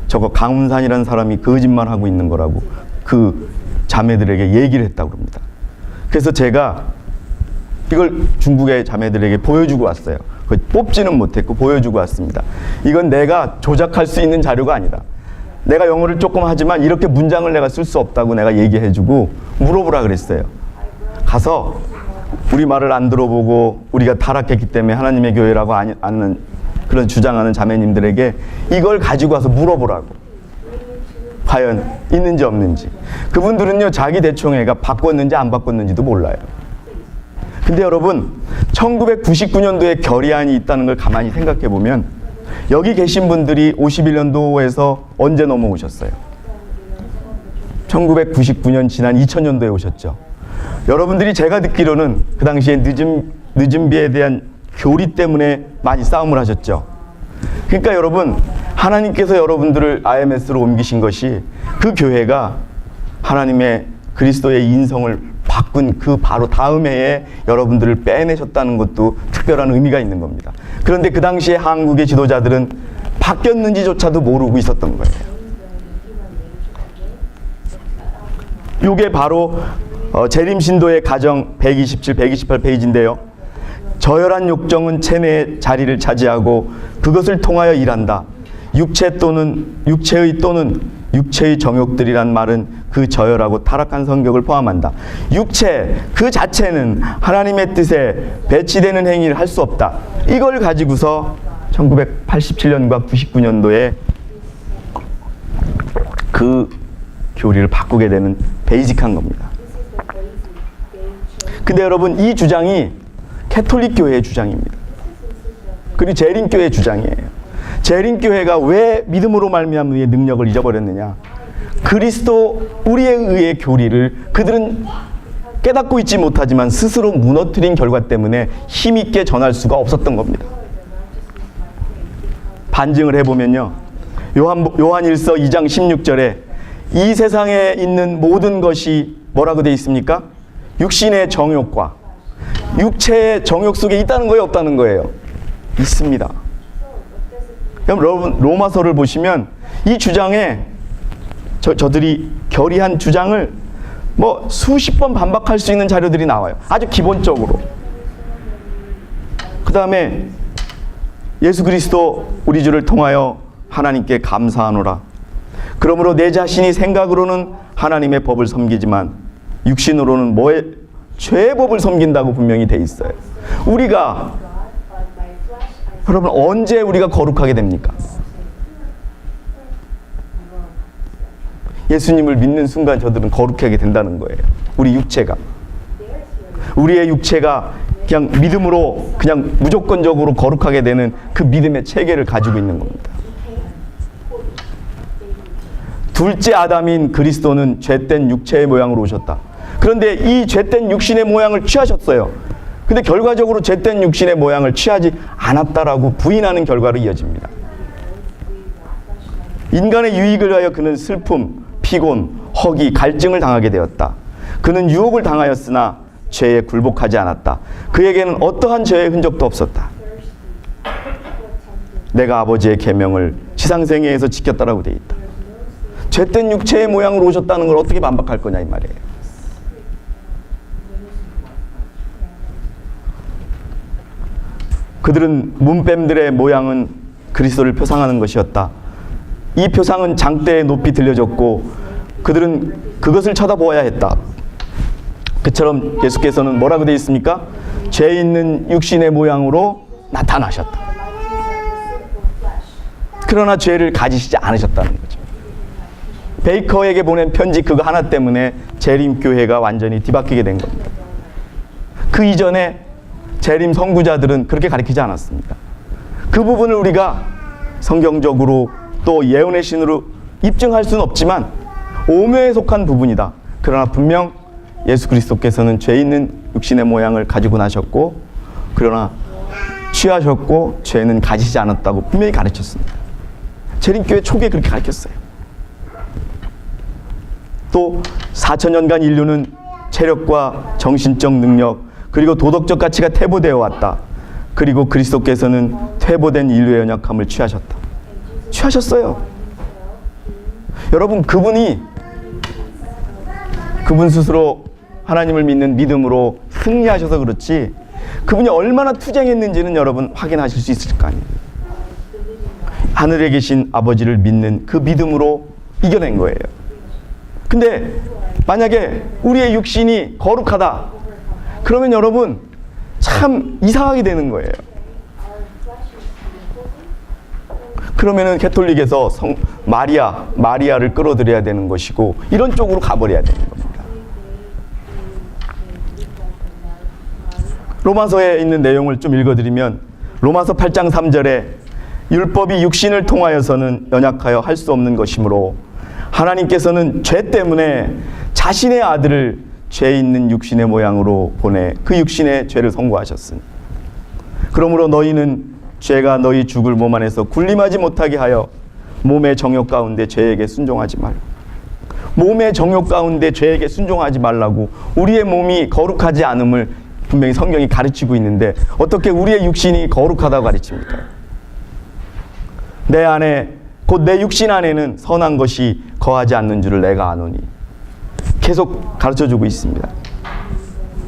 저거 강훈산이라는 사람이 거짓말하고 있는 거라고 그 자매들에게 얘기를 했다고 합니다. 그래서 제가 이걸 중국의 자매들에게 보여주고 왔어요. 뽑지는 못했고 보여주고 왔습니다. 이건 내가 조작할 수 있는 자료가 아니다. 내가 영어를 조금 하지만 이렇게 문장을 내가 쓸 수 없다고 내가 얘기해주고 물어보라 그랬어요. 가서 우리 말을 안 들어보고 우리가 타락했기 때문에 하나님의 교회라고 아는 그런 주장하는 자매님들에게 이걸 가지고 와서 물어보라고. 과연 있는지 없는지. 그분들은요 자기 대총회가 바꿨는지 안 바꿨는지도 몰라요. 근데 여러분 1999년도에 결의안이 있다는 걸 가만히 생각해 보면 여기 계신 분들이 51년도에서 언제 넘어오셨어요? 1999년 지난 2000년도에 오셨죠. 여러분들이 제가 듣기로는 그 당시에 늦은 비에 대한 교리 때문에 많이 싸움을 하셨죠. 그러니까 여러분 하나님께서 여러분들을 IMS로 옮기신 것이 그 교회가 하나님의 그리스도의 인성을 바꾼 그 바로 다음 해에 여러분들을 빼내셨다는 것도 특별한 의미가 있는 겁니다. 그런데 그 당시에 한국의 지도자들은 바뀌었는지조차도 모르고 있었던 거예요. 이게 바로 재림신도의 가정 127, 128페이지인데요. 저열한 욕정은 체내의 자리를 차지하고 그것을 통하여 일한다. 육체의 또는 육체의 정욕들이란 말은 그 저열하고 타락한 성격을 포함한다. 육체 그 자체는 하나님의 뜻에 배치되는 행위를 할 수 없다. 이걸 가지고서 1987년과 99년도에 그 교리를 바꾸게 되는 베이직한 겁니다. 근데 여러분, 이 주장이 캐톨릭 교회의 주장입니다. 그리고 재림교회의 주장이에요. 재림교회가 왜 믿음으로 말미암은 우리의 능력을 잊어버렸느냐? 그리스도 우리에 의해 교리를 그들은 깨닫고 있지 못하지만 스스로 무너뜨린 결과 때문에 힘있게 전할 수가 없었던 겁니다. 반증을 해보면요, 요한일서 2장 16절에 이 세상에 있는 모든 것이 뭐라고 되어 있습니까? 육신의 정욕과 육체의 정욕 속에 있다는 거예요, 없다는 거예요? 있습니다. 여러분, 로마서를 보시면 이 주장에 저들이 결의한 주장을 뭐 수십 번 반박할 수 있는 자료들이 나와요. 아주 기본적으로. 그 다음에 예수 그리스도 우리 주를 통하여 하나님께 감사하노라. 그러므로 내 자신이 생각으로는 하나님의 법을 섬기지만 육신으로는 죄의 법을 섬긴다고 분명히 돼 있어요. 우리가, 여러분, 언제 우리가 거룩하게 됩니까? 예수님을 믿는 순간 저들은 거룩하게 된다는 거예요. 우리 육체가. 우리의 육체가 그냥 믿음으로 그냥 무조건적으로 거룩하게 되는 그 믿음의 체계를 가지고 있는 겁니다. 둘째 아담인 그리스도는 죄된 육체의 모양으로 오셨다. 그런데 이 죄된 육신의 모양을 취하셨어요. 근데 결과적으로 죄된 육신의 모양을 취하지 않았다라고 부인하는 결과로 이어집니다. 인간의 유익을 위하여 그는 슬픔, 피곤, 허기, 갈증을 당하게 되었다. 그는 유혹을 당하였으나 죄에 굴복하지 않았다. 그에게는 어떠한 죄의 흔적도 없었다. 내가 아버지의 계명을 지상생애에서 지켰다라고 되어 있다. 죄된 육체의 모양으로 오셨다는 걸 어떻게 반박할 거냐 이 말이에요. 그들은 문뱀들의 모양은 그리스도를 표상하는 것이었다. 이 표상은 장대에 높이 들려졌고 그들은 그것을 쳐다보아야 했다. 그처럼 예수께서는 뭐라고 되어 있습니까? 죄 있는 육신의 모양으로 나타나셨다. 그러나 죄를 가지시지 않으셨다는 거죠. 베이커에게 보낸 편지 그거 하나 때문에 재림교회가 완전히 뒤바뀌게 된 겁니다. 그 이전에 재림 선구자들은 그렇게 가르치지 않았습니다. 그 부분을 우리가 성경적으로 또 예언의 신으로 입증할 수는 없지만 오묘에 속한 부분이다. 그러나 분명 예수 그리스도께서는 죄 있는 육신의 모양을 가지고 나셨고 그러나 취하셨고 죄는 가지지 않았다고 분명히 가르쳤습니다. 재림교회 초기에 그렇게 가르쳤어요. 또 4,000년간 인류는 체력과 정신적 능력 그리고 도덕적 가치가 퇴보되어 왔다. 그리고 그리스도께서는 퇴보된 인류의 연약함을 취하셨다. 취하셨어요. 여러분, 그분 스스로 하나님을 믿는 믿음으로 승리하셔서 그렇지 그분이 얼마나 투쟁했는지는 여러분 확인하실 수 있을 거 아니에요. 하늘에 계신 아버지를 믿는 그 믿음으로 이겨낸 거예요. 근데 만약에 우리의 육신이 거룩하다 그러면 여러분 참 이상하게 되는 거예요. 그러면은 캐톨릭에서 마리아를 끌어들여야 되는 것이고 이런 쪽으로 가버려야 되는 겁니다. 로마서에 있는 내용을 좀 읽어드리면 로마서 8장 3절에 율법이 육신을 통하여서는 연약하여 할 수 없는 것이므로 하나님께서는 죄 때문에 자신의 아들을 죄 있는 육신의 모양으로 보내 그 육신의 죄를 선고하셨으니 그러므로 너희는 죄가 너희 죽을 몸 안에서 군림하지 못하게 하여 몸의 정욕 가운데 죄에게 순종하지 말라. 몸의 정욕 가운데 죄에게 순종하지 말라고 우리의 몸이 거룩하지 않음을 분명히 성경이 가르치고 있는데 어떻게 우리의 육신이 거룩하다고 가르칩니까? 내 안에 곧 내 육신 안에는 선한 것이 거하지 않는 줄을 내가 아노니 계속 가르쳐주고 있습니다.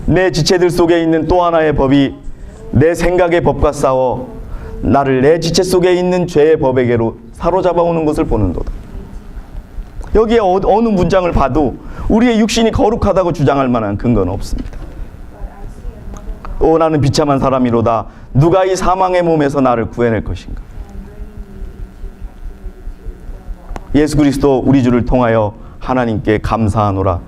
내 지체들 속에 있는 또 하나의 법이 내 생각의 법과 싸워 나를 내 지체 속에 있는 죄의 법에게로 사로잡아 오는 것을 보는도다. 여기에 어느 문장을 봐도 우리의 육신이 거룩하다고 주장할 만한 근거는 없습니다. 오 나는 비참한 사람이로다. 누가 이 사망의 몸에서 나를 구해낼 것인가. 예수 그리스도 우리 주를 통하여 하나님께 감사하노라.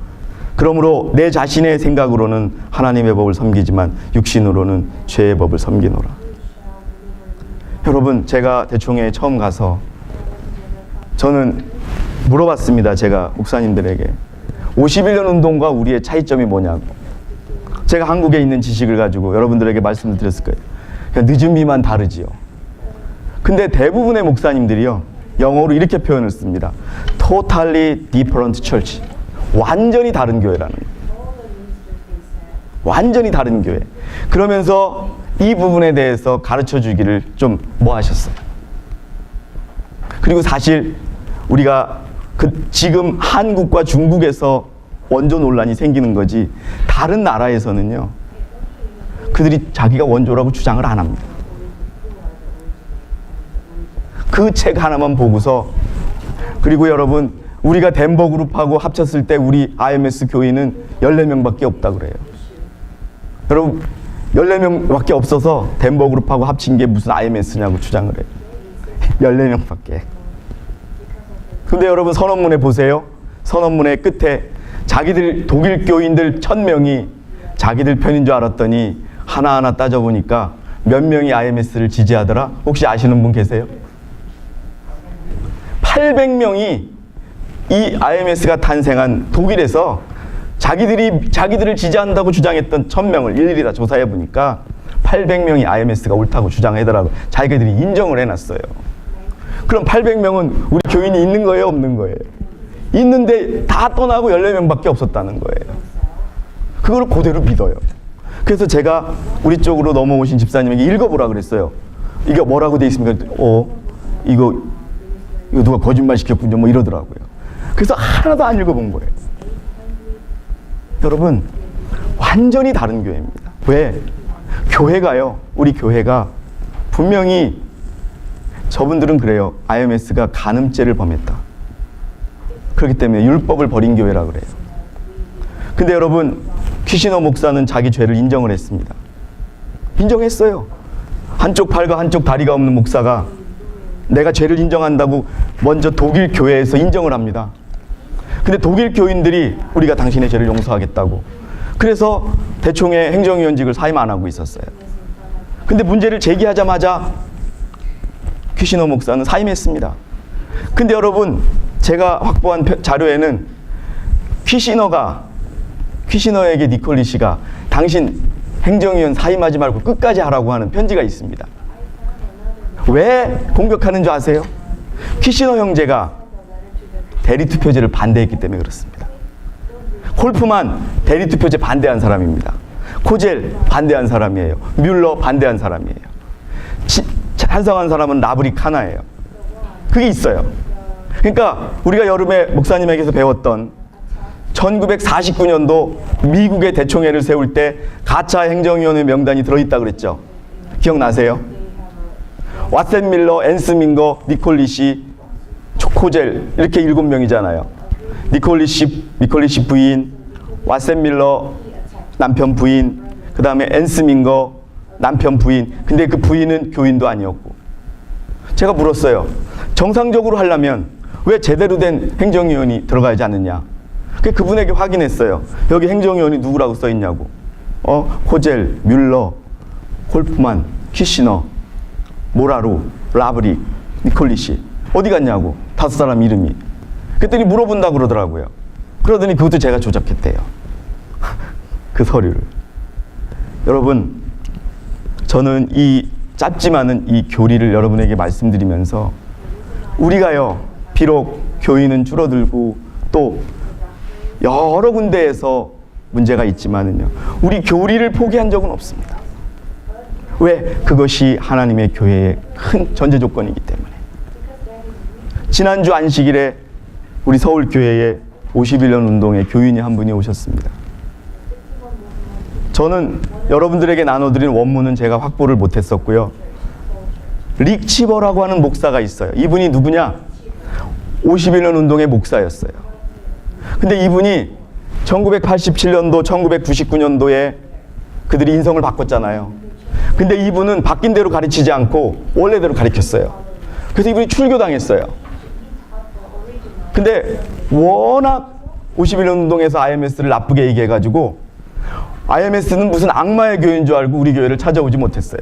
그러므로 내 자신의 생각으로는 하나님의 법을 섬기지만 육신으로는 죄의 법을 섬기노라. 여러분, 제가 대총회에 처음 가서 저는 물어봤습니다. 제가 목사님들에게 51년 운동과 우리의 차이점이 뭐냐고. 제가 한국에 있는 지식을 가지고 여러분들에게 말씀을 드렸을 거예요. 그냥 늦은비만 다르지요. 근데 대부분의 목사님들이요, 영어로 이렇게 표현을 씁니다. Totally different church. 완전히 다른 교회라는 거예요. 완전히 다른 교회. 그러면서 이 부분에 대해서 가르쳐 주기를 좀 뭐 하셨어요. 그리고 사실 우리가 지금 한국과 중국에서 원조 논란이 생기는 거지, 다른 나라에서는요, 그들이 자기가 원조라고 주장을 안 합니다. 그 책 하나만 보고서, 그리고 여러분, 우리가 덴버 그룹하고 합쳤을 때 우리 IMS 교인은 14명밖에 없다 그래요. 여러분, 14명밖에 없어서 덴버 그룹하고 합친 게 무슨 IMS냐고 주장을 해요. 14명밖에. 근데 여러분, 선언문에 보세요. 선언문의 끝에 자기들 독일 교인들 1000명이 자기들 편인 줄 알았더니 하나하나 따져보니까 몇 명이 IMS를 지지하더라? 혹시 아시는 분 계세요? 800명이 이 IMS가 탄생한 독일에서 자기들을 지지한다고 주장했던 1000명을 일일이 다 조사해 보니까 800명이 IMS가 옳다고 주장하더라고요. 자기들이 인정을 해놨어요. 그럼 800명은 우리 교인이 있는 거예요, 없는 거예요? 있는데 다 떠나고 14명밖에 없었다는 거예요. 그걸 그대로 믿어요. 그래서 제가 우리 쪽으로 넘어오신 집사님에게 읽어보라 그랬어요. 이게 뭐라고 돼 있습니까? 이거 누가 거짓말 시켰군요, 뭐 이러더라고요. 그래서 하나도 안 읽어본 거예요. 여러분, 완전히 다른 교회입니다. 왜? 교회가요, 우리 교회가 분명히 저분들은 그래요. IMS가 간음죄를 범했다. 그렇기 때문에 율법을 버린 교회라 그래요. 근데 여러분, 퀴시너 목사는 자기 죄를 인정을 했습니다. 인정했어요. 한쪽 팔과 한쪽 다리가 없는 목사가 내가 죄를 인정한다고 먼저 독일 교회에서 인정을 합니다. 근데 독일 교인들이 우리가 당신의 죄를 용서하겠다고. 그래서 대총회 행정위원직을 사임 안 하고 있었어요. 근데 문제를 제기하자마자 퀴시너 목사는 사임했습니다. 근데 여러분, 제가 확보한 자료에는 퀴시너에게 니콜리 씨가 당신 행정위원 사임하지 말고 끝까지 하라고 하는 편지가 있습니다. 왜 공격하는 줄 아세요? 퀴시너 형제가 대리투표제를 반대했기 때문에 그렇습니다. 콜프만 대리투표제 반대한 사람입니다. 코젤 반대한 사람이에요. 뮬러 반대한 사람이에요. 찬성한 사람은 라브리 카나예요. 그게 있어요. 그러니까 우리가 여름에 목사님에게서 배웠던 1949년도 미국의 대총회를 세울 때 가짜 행정위원회 명단이 들어있다 그랬죠. 기억나세요? 왓센 밀러, 앤스 민거, 니콜리 씨, 코젤, 이렇게 7명이잖아요. 니콜리 씨 부인, 왓센 밀러 남편 부인, 그 다음에 앤스 민거 남편 부인. 근데 그 부인은 교인도 아니었고. 제가 물었어요. 정상적으로 하려면 왜 제대로 된 행정위원이 들어가지 않느냐. 그분에게 확인했어요. 여기 행정위원이 누구라고 써있냐고. 코젤, 뮬러, 콜프만, 퀴시너, 모라루, 라브리, 니콜리 씨. 어디 갔냐고. 5사람 이름이. 그랬더니 물어본다고 그러더라고요. 그러더니 그것도 제가 조작했대요. 그 서류를. 여러분, 저는 이 짧지만은 이 교리를 여러분에게 말씀드리면서 우리가요, 비록 교인은 줄어들고 또 여러 군데에서 문제가 있지만은요, 우리 교리를 포기한 적은 없습니다. 왜? 그것이 하나님의 교회의 큰 전제 조건이기 때문에. 지난주 안식일에 우리 서울교회에 51년 운동의 교인이 한 분이 오셨습니다. 저는 여러분들에게 나눠드린 원문은 제가 확보를 못했었고요. 릭 치버라고 하는 목사가 있어요. 이분이 누구냐? 51년 운동의 목사였어요. 근데 이분이 1987년도, 1999년도에 그들이 인성을 바꿨잖아요. 근데 이분은 바뀐 대로 가르치지 않고 원래대로 가르쳤어요. 그래서 이분이 출교당했어요. 근데 워낙 51년 운동에서 IMS를 나쁘게 얘기해가지고 IMS는 무슨 악마의 교회인 줄 알고 우리 교회를 찾아오지 못했어요.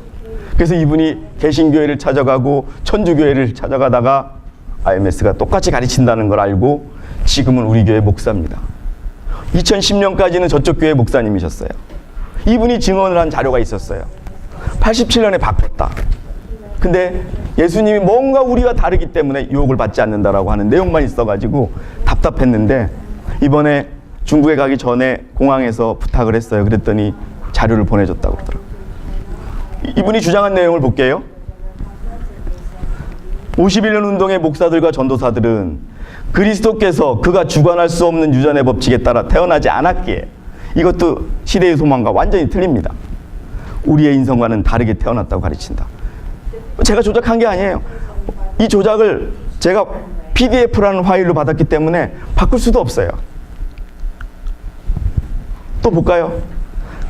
그래서 이분이 개신교회를 찾아가고 천주교회를 찾아가다가 IMS가 똑같이 가르친다는 걸 알고 지금은 우리 교회 목사입니다. 2010년까지는 저쪽 교회 목사님이셨어요. 이분이 증언을 한 자료가 있었어요. 87년에 바꿨다. 근데 예수님이 뭔가 우리가 다르기 때문에 유혹을 받지 않는다라고 하는 내용만 있어가지고 답답했는데 이번에 중국에 가기 전에 공항에서 부탁을 했어요. 그랬더니 자료를 보내줬다고 그러더라고요. 이분이 주장한 내용을 볼게요. 51년 운동의 목사들과 전도사들은 그리스도께서 그가 주관할 수 없는 유전의 법칙에 따라 태어나지 않았기에 이것도 시대의 소망과 완전히 틀립니다. 우리의 인성과는 다르게 태어났다고 가르친다. 제가 조작한 게 아니에요. 이 조작을 제가 PDF라는 파일로 받았기 때문에 바꿀 수도 없어요. 또 볼까요?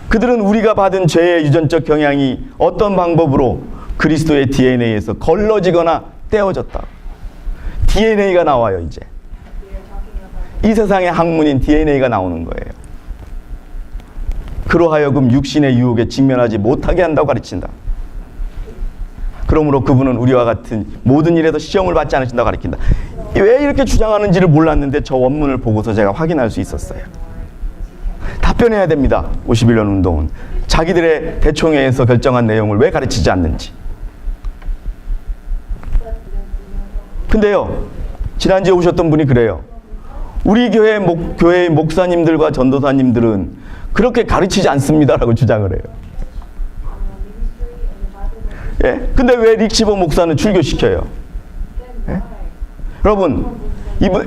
그들은 우리가 받은 죄의 유전적 경향이 어떤 방법으로 그리스도의 DNA에서 걸러지거나 떼어졌다. DNA가 나와요, 이제. 이 세상의 학문인 DNA가 나오는 거예요. 그로하여금 육신의 유혹에 직면하지 못하게 한다고 가르친다. 그러므로 그분은 우리와 같은 모든 일에서 시험을 받지 않으신다고 가르친다. 왜 이렇게 주장하는지를 몰랐는데 저 원문을 보고서 제가 확인할 수 있었어요. 답변해야 됩니다. 51년 운동은 자기들의 대총회에서 결정한 내용을 왜 가르치지 않는지. 근데요, 지난주에 오셨던 분이 그래요. 우리 교회의 목사님들과 전도사님들은 그렇게 가르치지 않습니다라고 주장을 해요. 예? 근데 왜 릭치버 목사는 출교시켜요? 예? 여러분,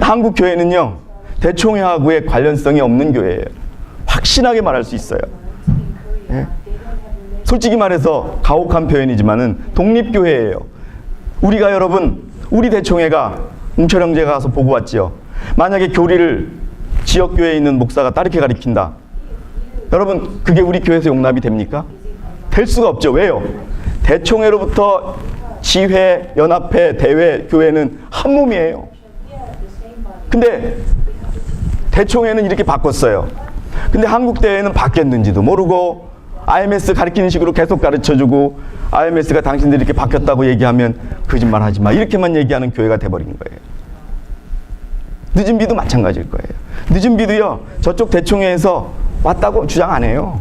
한국 교회는요, 대총회하고의 관련성이 없는 교회예요. 확신하게 말할 수 있어요. 예? 솔직히 말해서 가혹한 표현이지만은 독립교회예요. 우리가 여러분, 우리 대총회가 웅철 형제가 가서 보고 왔지요. 만약에 교리를 지역교회에 있는 목사가 다르게 가르친다. 여러분, 그게 우리 교회에서 용납이 됩니까? 될 수가 없죠. 왜요? 대총회로부터 지회, 연합회, 대회, 교회는 한 몸이에요. 근데 대총회는 이렇게 바꿨어요. 근데 한국대회는 바뀌었는지도 모르고 IMS 가르치는 식으로 계속 가르쳐주고 IMS가 당신들이 이렇게 바뀌었다고 얘기하면 거짓말 하지 마. 이렇게만 얘기하는 교회가 돼버린 거예요. 늦은비도 마찬가지일 거예요. 늦은비도요, 저쪽 대총회에서 왔다고 주장 안 해요.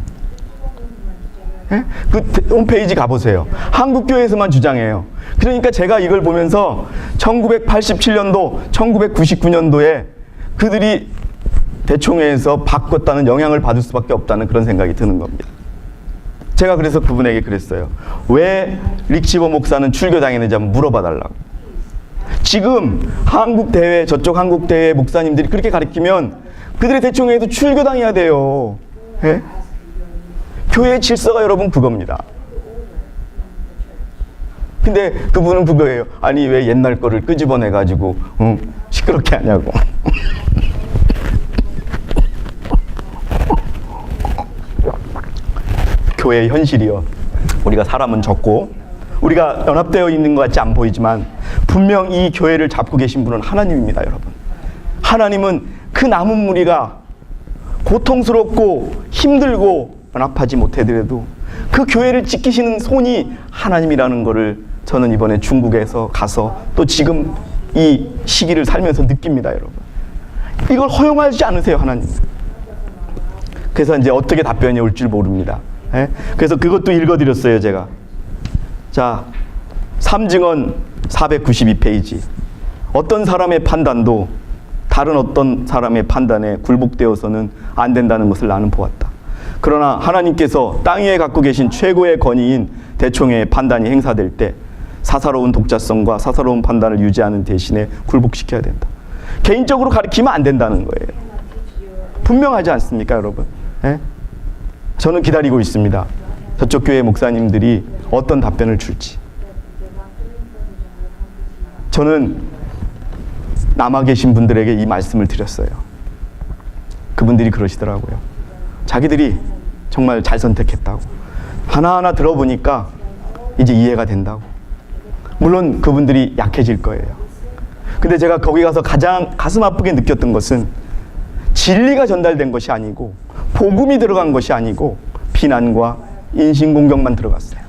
예? 그 홈페이지 가보세요. 한국교회에서만 주장해요. 그러니까 제가 이걸 보면서 1987년도, 1999년도에 그들이 대총회에서 바꿨다는 영향을 받을 수밖에 없다는 그런 생각이 드는 겁니다. 제가 그래서 그분에게 그랬어요. 왜 릭치버 목사는 출교당했는지 한번 물어봐 달라고. 지금 한국대회, 저쪽 한국대회 목사님들이 그렇게 가르치면 그들의 대총회에도 출교당해야 돼요. 예? 교회의 질서가 여러분 그겁니다. 근데 그분은 그거예요. 아니 왜 옛날 거를 끄집어내가지고 시끄럽게 하냐고. 교회의 현실이요. 우리가 사람은 적고 우리가 연합되어 있는 것 같지 안 보이지만 분명 이 교회를 잡고 계신 분은 하나님입니다, 여러분. 하나님은 그 남은 무리가 고통스럽고 힘들고 연합하지 못하더라도 그 교회를 지키시는 손이 하나님이라는 것을 저는 이번에 중국에서 가서 또 지금 이 시기를 살면서 느낍니다, 여러분. 이걸 허용하지 않으세요, 하나님. 그래서 이제 어떻게 답변이 올 줄 모릅니다. 예? 그래서 그것도 읽어드렸어요, 제가. 자, 삼증언 492페이지. 어떤 사람의 판단도 다른 어떤 사람의 판단에 굴복되어서는 안 된다는 것을 나는 보았다. 그러나 하나님께서 땅 위에 갖고 계신 최고의 권위인 대총회의 판단이 행사될 때 사사로운 독자성과 사사로운 판단을 유지하는 대신에 굴복시켜야 된다. 개인적으로 가르치면 안 된다는 거예요. 분명하지 않습니까, 여러분? 예? 저는 기다리고 있습니다. 저쪽 교회 목사님들이 어떤 답변을 줄지. 저는 남아 계신 분들에게 이 말씀을 드렸어요. 그분들이 그러시더라고요. 자기들이 정말 잘 선택했다고. 하나하나 들어보니까 이제 이해가 된다고. 물론 그분들이 약해질 거예요. 근데 제가 거기 가서 가장 가슴 아프게 느꼈던 것은 진리가 전달된 것이 아니고, 복음이 들어간 것이 아니고, 비난과 인신공격만 들어갔어요.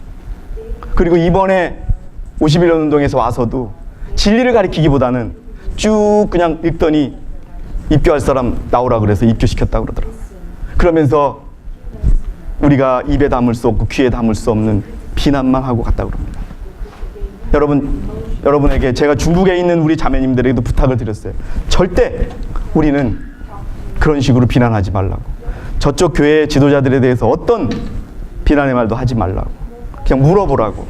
그리고 이번에 51년 운동에서 와서도 진리를 가리키기보다는 쭉 그냥 읽더니 입교할 사람 나오라 그래서 입교시켰다고 그러더라고요. 그러면서 우리가 입에 담을 수 없고 귀에 담을 수 없는 비난만 하고 갔다고 그럽니다. 여러분에게 제가 중국에 있는 우리 자매님들에게도 부탁을 드렸어요. 절대 우리는 그런 식으로 비난하지 말라고. 저쪽 교회 지도자들에 대해서 어떤 비난의 말도 하지 말라고. 그냥 물어보라고.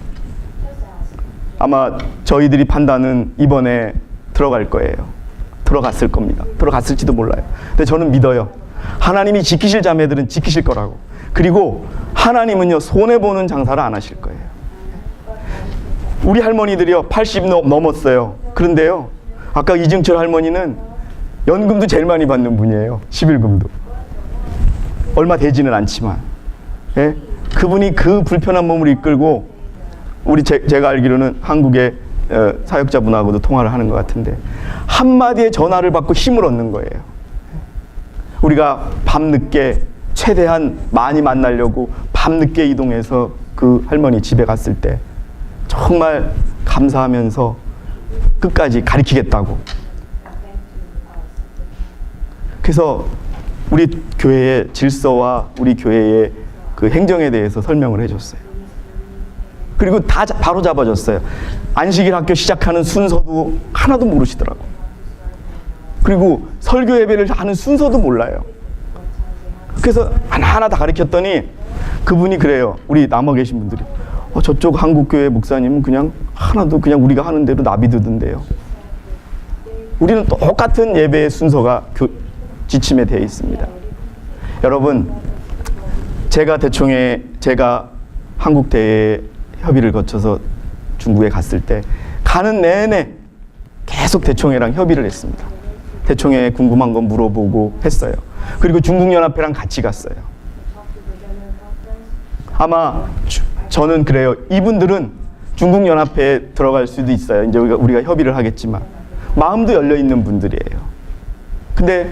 아마 저희들이 판단은 이번에 들어갈 거예요. 들어갔을 겁니다. 들어갔을지도 몰라요. 근데 저는 믿어요. 하나님이 지키실 자매들은 지키실 거라고. 그리고 하나님은요, 손해보는 장사를 안 하실 거예요. 우리 할머니들이요 80 넘었어요. 그런데요, 아까 이증철 할머니는 연금도 제일 많이 받는 분이에요. 11금도 얼마 되지는 않지만, 예? 그분이 그 불편한 몸을 이끌고 우리 제가 알기로는 한국의 사역자분하고도 통화를 하는 것 같은데, 한마디의 전화를 받고 힘을 얻는 거예요. 우리가 밤늦게 최대한 많이 만나려고 밤늦게 이동해서 그 할머니 집에 갔을 때 정말 감사하면서 끝까지 가르치겠다고. 그래서 우리 교회의 질서와 우리 교회의 그 행정에 대해서 설명을 해줬어요. 그리고 다 바로 잡아줬어요. 안식일 학교 시작하는 순서도 하나도 모르시더라고요. 그리고 설교 예배를 하는 순서도 몰라요. 그래서 하나하나 다 가르쳤더니 그분이 그래요. 우리 남아 계신 분들이 저쪽 한국교회 목사님은 그냥 하나도 그냥 우리가 하는 대로 나비드던데요. 우리는 똑같은 예배의 순서가 지침에 되어 있습니다. 여러분, 제가 한국대회 협의를 거쳐서 중국에 갔을 때 가는 내내 계속 대총회랑 협의를 했습니다. 대총회에 궁금한 건 물어보고 했어요. 그리고 중국연합회랑 같이 갔어요. 아마 저는 그래요. 이분들은 중국연합회에 들어갈 수도 있어요. 이제 우리가 협의를 하겠지만 마음도 열려 있는 분들이에요. 근데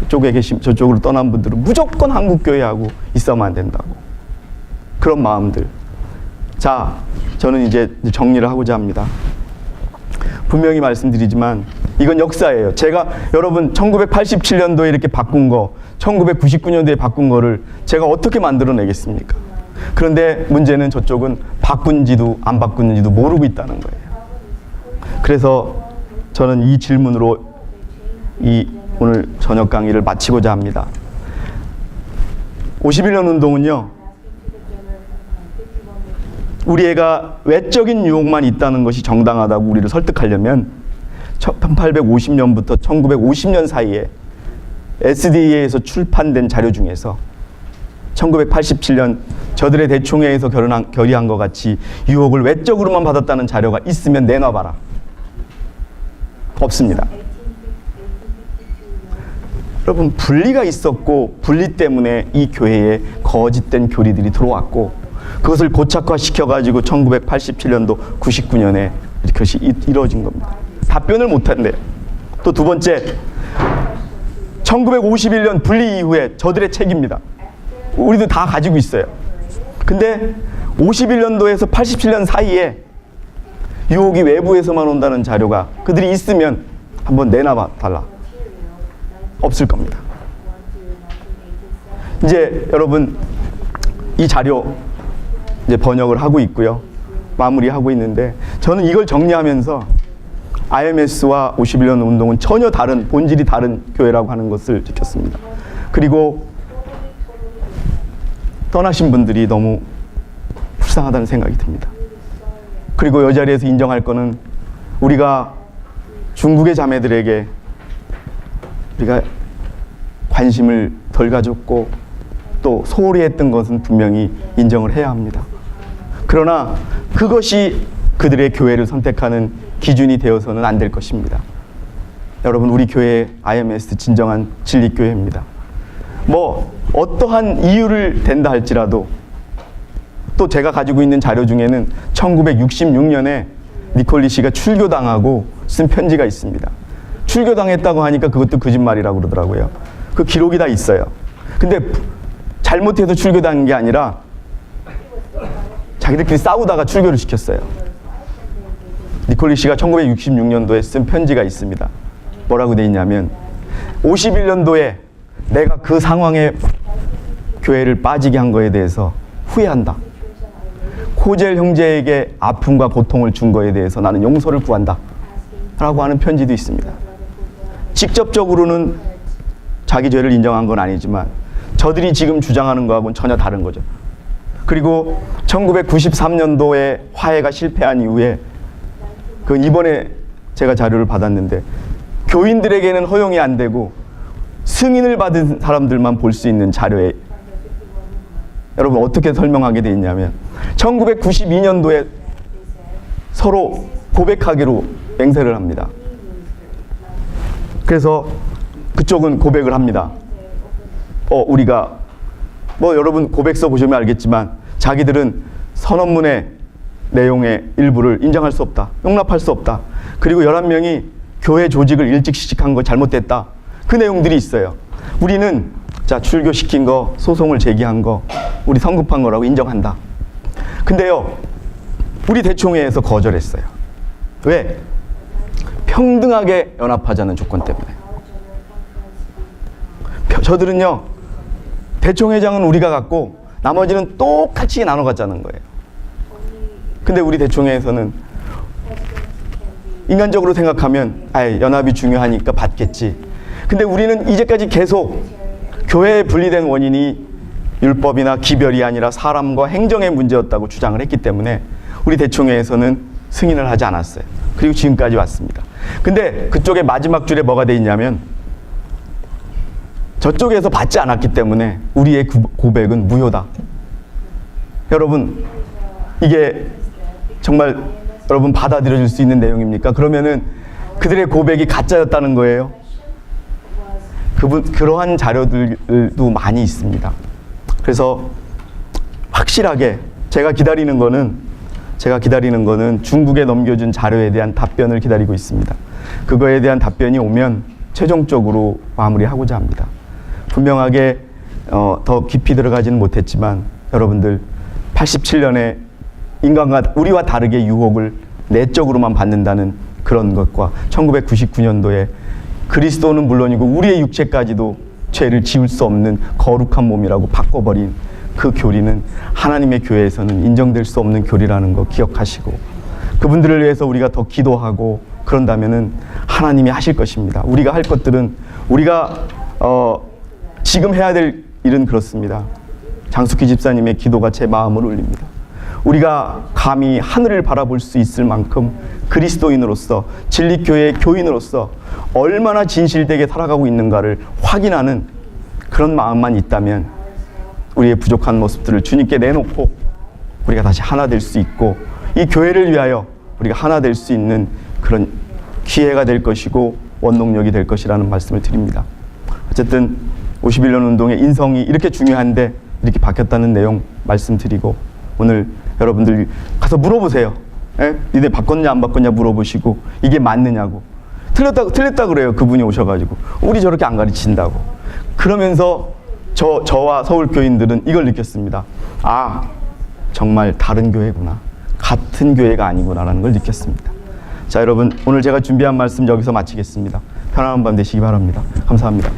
저쪽으로 떠난 분들은 무조건 한국교회하고 있어만 안 된다고. 그런 마음들. 자, 저는 이제 정리를 하고자 합니다. 분명히 말씀드리지만 이건 역사예요. 제가 여러분 1987년도에 이렇게 바꾼 거, 1999년도에 바꾼 거를 제가 어떻게 만들어내겠습니까? 그런데 문제는 저쪽은 바꾼지도 안 바꾼지도 모르고 있다는 거예요. 그래서 저는 이 질문으로 오늘 저녁 강의를 마치고자 합니다. 51년 운동은요, 우리 애가 외적인 유혹만 있다는 것이 정당하다고 우리를 설득하려면 1850년부터 1950년 사이에 SDA에서 출판된 자료 중에서 1987년 저들의 대총회에서 결의한 것 같이 유혹을 외적으로만 받았다는 자료가 있으면 내놔봐라. 없습니다. 여러분, 분리가 있었고 분리 때문에 이 교회에 거짓된 교리들이 들어왔고 그것을 고착화시켜가지고 1987년도 99년에 그것이 이루어진 겁니다. 답변을 못한대요. 또 두 번째, 1951년 분리 이후에 저들의 책입니다. 우리도 다 가지고 있어요. 근데 51년도에서 87년 사이에 유혹이 외부에서만 온다는 자료가 그들이 있으면 한번 내놔봐 달라. 없을 겁니다. 이제 여러분, 이 자료 이제 번역을 하고 있고요. 마무리하고 있는데 저는 이걸 정리하면서 IMS와 51년 운동은 전혀 다른, 본질이 다른 교회라고 하는 것을 느꼈습니다. 그리고 떠나신 분들이 너무 불쌍하다는 생각이 듭니다. 그리고 이 자리에서 인정할 거는 우리가 중국의 자매들에게 우리가 관심을 덜 가졌고 또 소홀히 했던 것은 분명히 인정을 해야 합니다. 그러나 그것이 그들의 교회를 선택하는 기준이 되어서는 안 될 것입니다. 여러분, 우리 교회 IMS 진정한 진리교회입니다. 뭐 어떠한 이유를 댄다 할지라도, 또 제가 가지고 있는 자료 중에는 1966년에 니콜리 씨가 출교당하고 쓴 편지가 있습니다. 출교당했다고 하니까 그것도 거짓말이라고 그러더라고요. 그 기록이 다 있어요. 근데 잘못해서 출교당한 게 아니라 자기들끼리 싸우다가 출교를 시켰어요. 니콜리 씨가 1966년도에 쓴 편지가 있습니다. 뭐라고 돼 있냐면, 51년도에 내가 그 상황에 교회를 빠지게 한 거에 대해서 후회한다. 코젤 형제에게 아픔과 고통을 준 거에 대해서 나는 용서를 구한다. 라고 하는 편지도 있습니다. 직접적으로는 자기 죄를 인정한 건 아니지만 저들이 지금 주장하는 거하고는 전혀 다른 거죠. 그리고 1993년도에 화해가 실패한 이후에, 그 이번에 제가 자료를 받았는데, 교인들에게는 허용이 안 되고 승인을 받은 사람들만 볼 수 있는 자료에, 여러분 어떻게 설명하게 돼 있냐면, 1992년도에 서로 고백하기로 맹세를 합니다. 그래서 그쪽은 고백을 합니다. 우리가 뭐 여러분 고백서 보시면 알겠지만 자기들은 선언문의 내용의 일부를 인정할 수 없다, 용납할 수 없다. 그리고 11명이 교회 조직을 일찍 시식한 거 잘못됐다. 그 내용들이 있어요. 우리는 자, 출교시킨 거, 소송을 제기한 거, 우리 성급한 거라고 인정한다. 근데요, 우리 대총회에서 거절했어요. 왜? 평등하게 연합하자는 조건 때문에. 저들은요, 대총회장은 우리가 갖고 나머지는 똑같이 나눠 갖자는 거예요. 근데 우리 대총회에서는 인간적으로 생각하면 연합이 중요하니까 받겠지. 근데 우리는 이제까지 계속 교회에 분리된 원인이 율법이나 기별이 아니라 사람과 행정의 문제였다고 주장을 했기 때문에 우리 대총회에서는 승인을 하지 않았어요. 그리고 지금까지 왔습니다. 근데 그쪽에 마지막 줄에 뭐가 돼 있냐면, 저쪽에서 받지 않았기 때문에 우리의 고백은 무효다. 여러분, 이게 정말 여러분 받아들여질 수 있는 내용입니까? 그러면은 그들의 고백이 가짜였다는 거예요. 그러한 자료들도 많이 있습니다. 그래서 확실하게 제가 기다리는 거는 중국에 넘겨준 자료에 대한 답변을 기다리고 있습니다. 그거에 대한 답변이 오면 최종적으로 마무리하고자 합니다. 분명하게 더 깊이 들어가지는 못했지만, 여러분들 87년에 인간과 우리와 다르게 유혹을 내적으로만 받는다는 그런 것과 1999년도에 그리스도는 물론이고 우리의 육체까지도 죄를 지을 수 없는 거룩한 몸이라고 바꿔버린 그 교리는 하나님의 교회에서는 인정될 수 없는 교리라는 거 기억하시고, 그분들을 위해서 우리가 더 기도하고 그런다면은 하나님이 하실 것입니다. 우리가 할 것들은, 우리가 지금 해야 될 일은 그렇습니다. 장숙희 집사님의 기도가 제 마음을 울립니다. 우리가 감히 하늘을 바라볼 수 있을 만큼 그리스도인으로서, 진리교회의 교인으로서 얼마나 진실되게 살아가고 있는가를 확인하는 그런 마음만 있다면, 우리의 부족한 모습들을 주님께 내놓고 우리가 다시 하나 될 수 있고, 이 교회를 위하여 우리가 하나 될 수 있는 그런 기회가 될 것이고 원동력이 될 것이라는 말씀을 드립니다. 어쨌든 51년 운동의 인성이 이렇게 중요한데 이렇게 바뀌었다는 내용 말씀드리고, 오늘 여러분들 가서 물어보세요. 니네 바꿨냐 안 바꿨냐 물어보시고, 이게 맞느냐고. 틀렸다 그래요. 그분이 오셔가지고 우리 저렇게 안 가르친다고. 그러면서 저와 서울 교인들은 이걸 느꼈습니다. 정말 다른 교회구나, 같은 교회가 아니구나라는 걸 느꼈습니다. 자, 여러분, 오늘 제가 준비한 말씀 여기서 마치겠습니다. 편안한 밤 되시기 바랍니다. 감사합니다.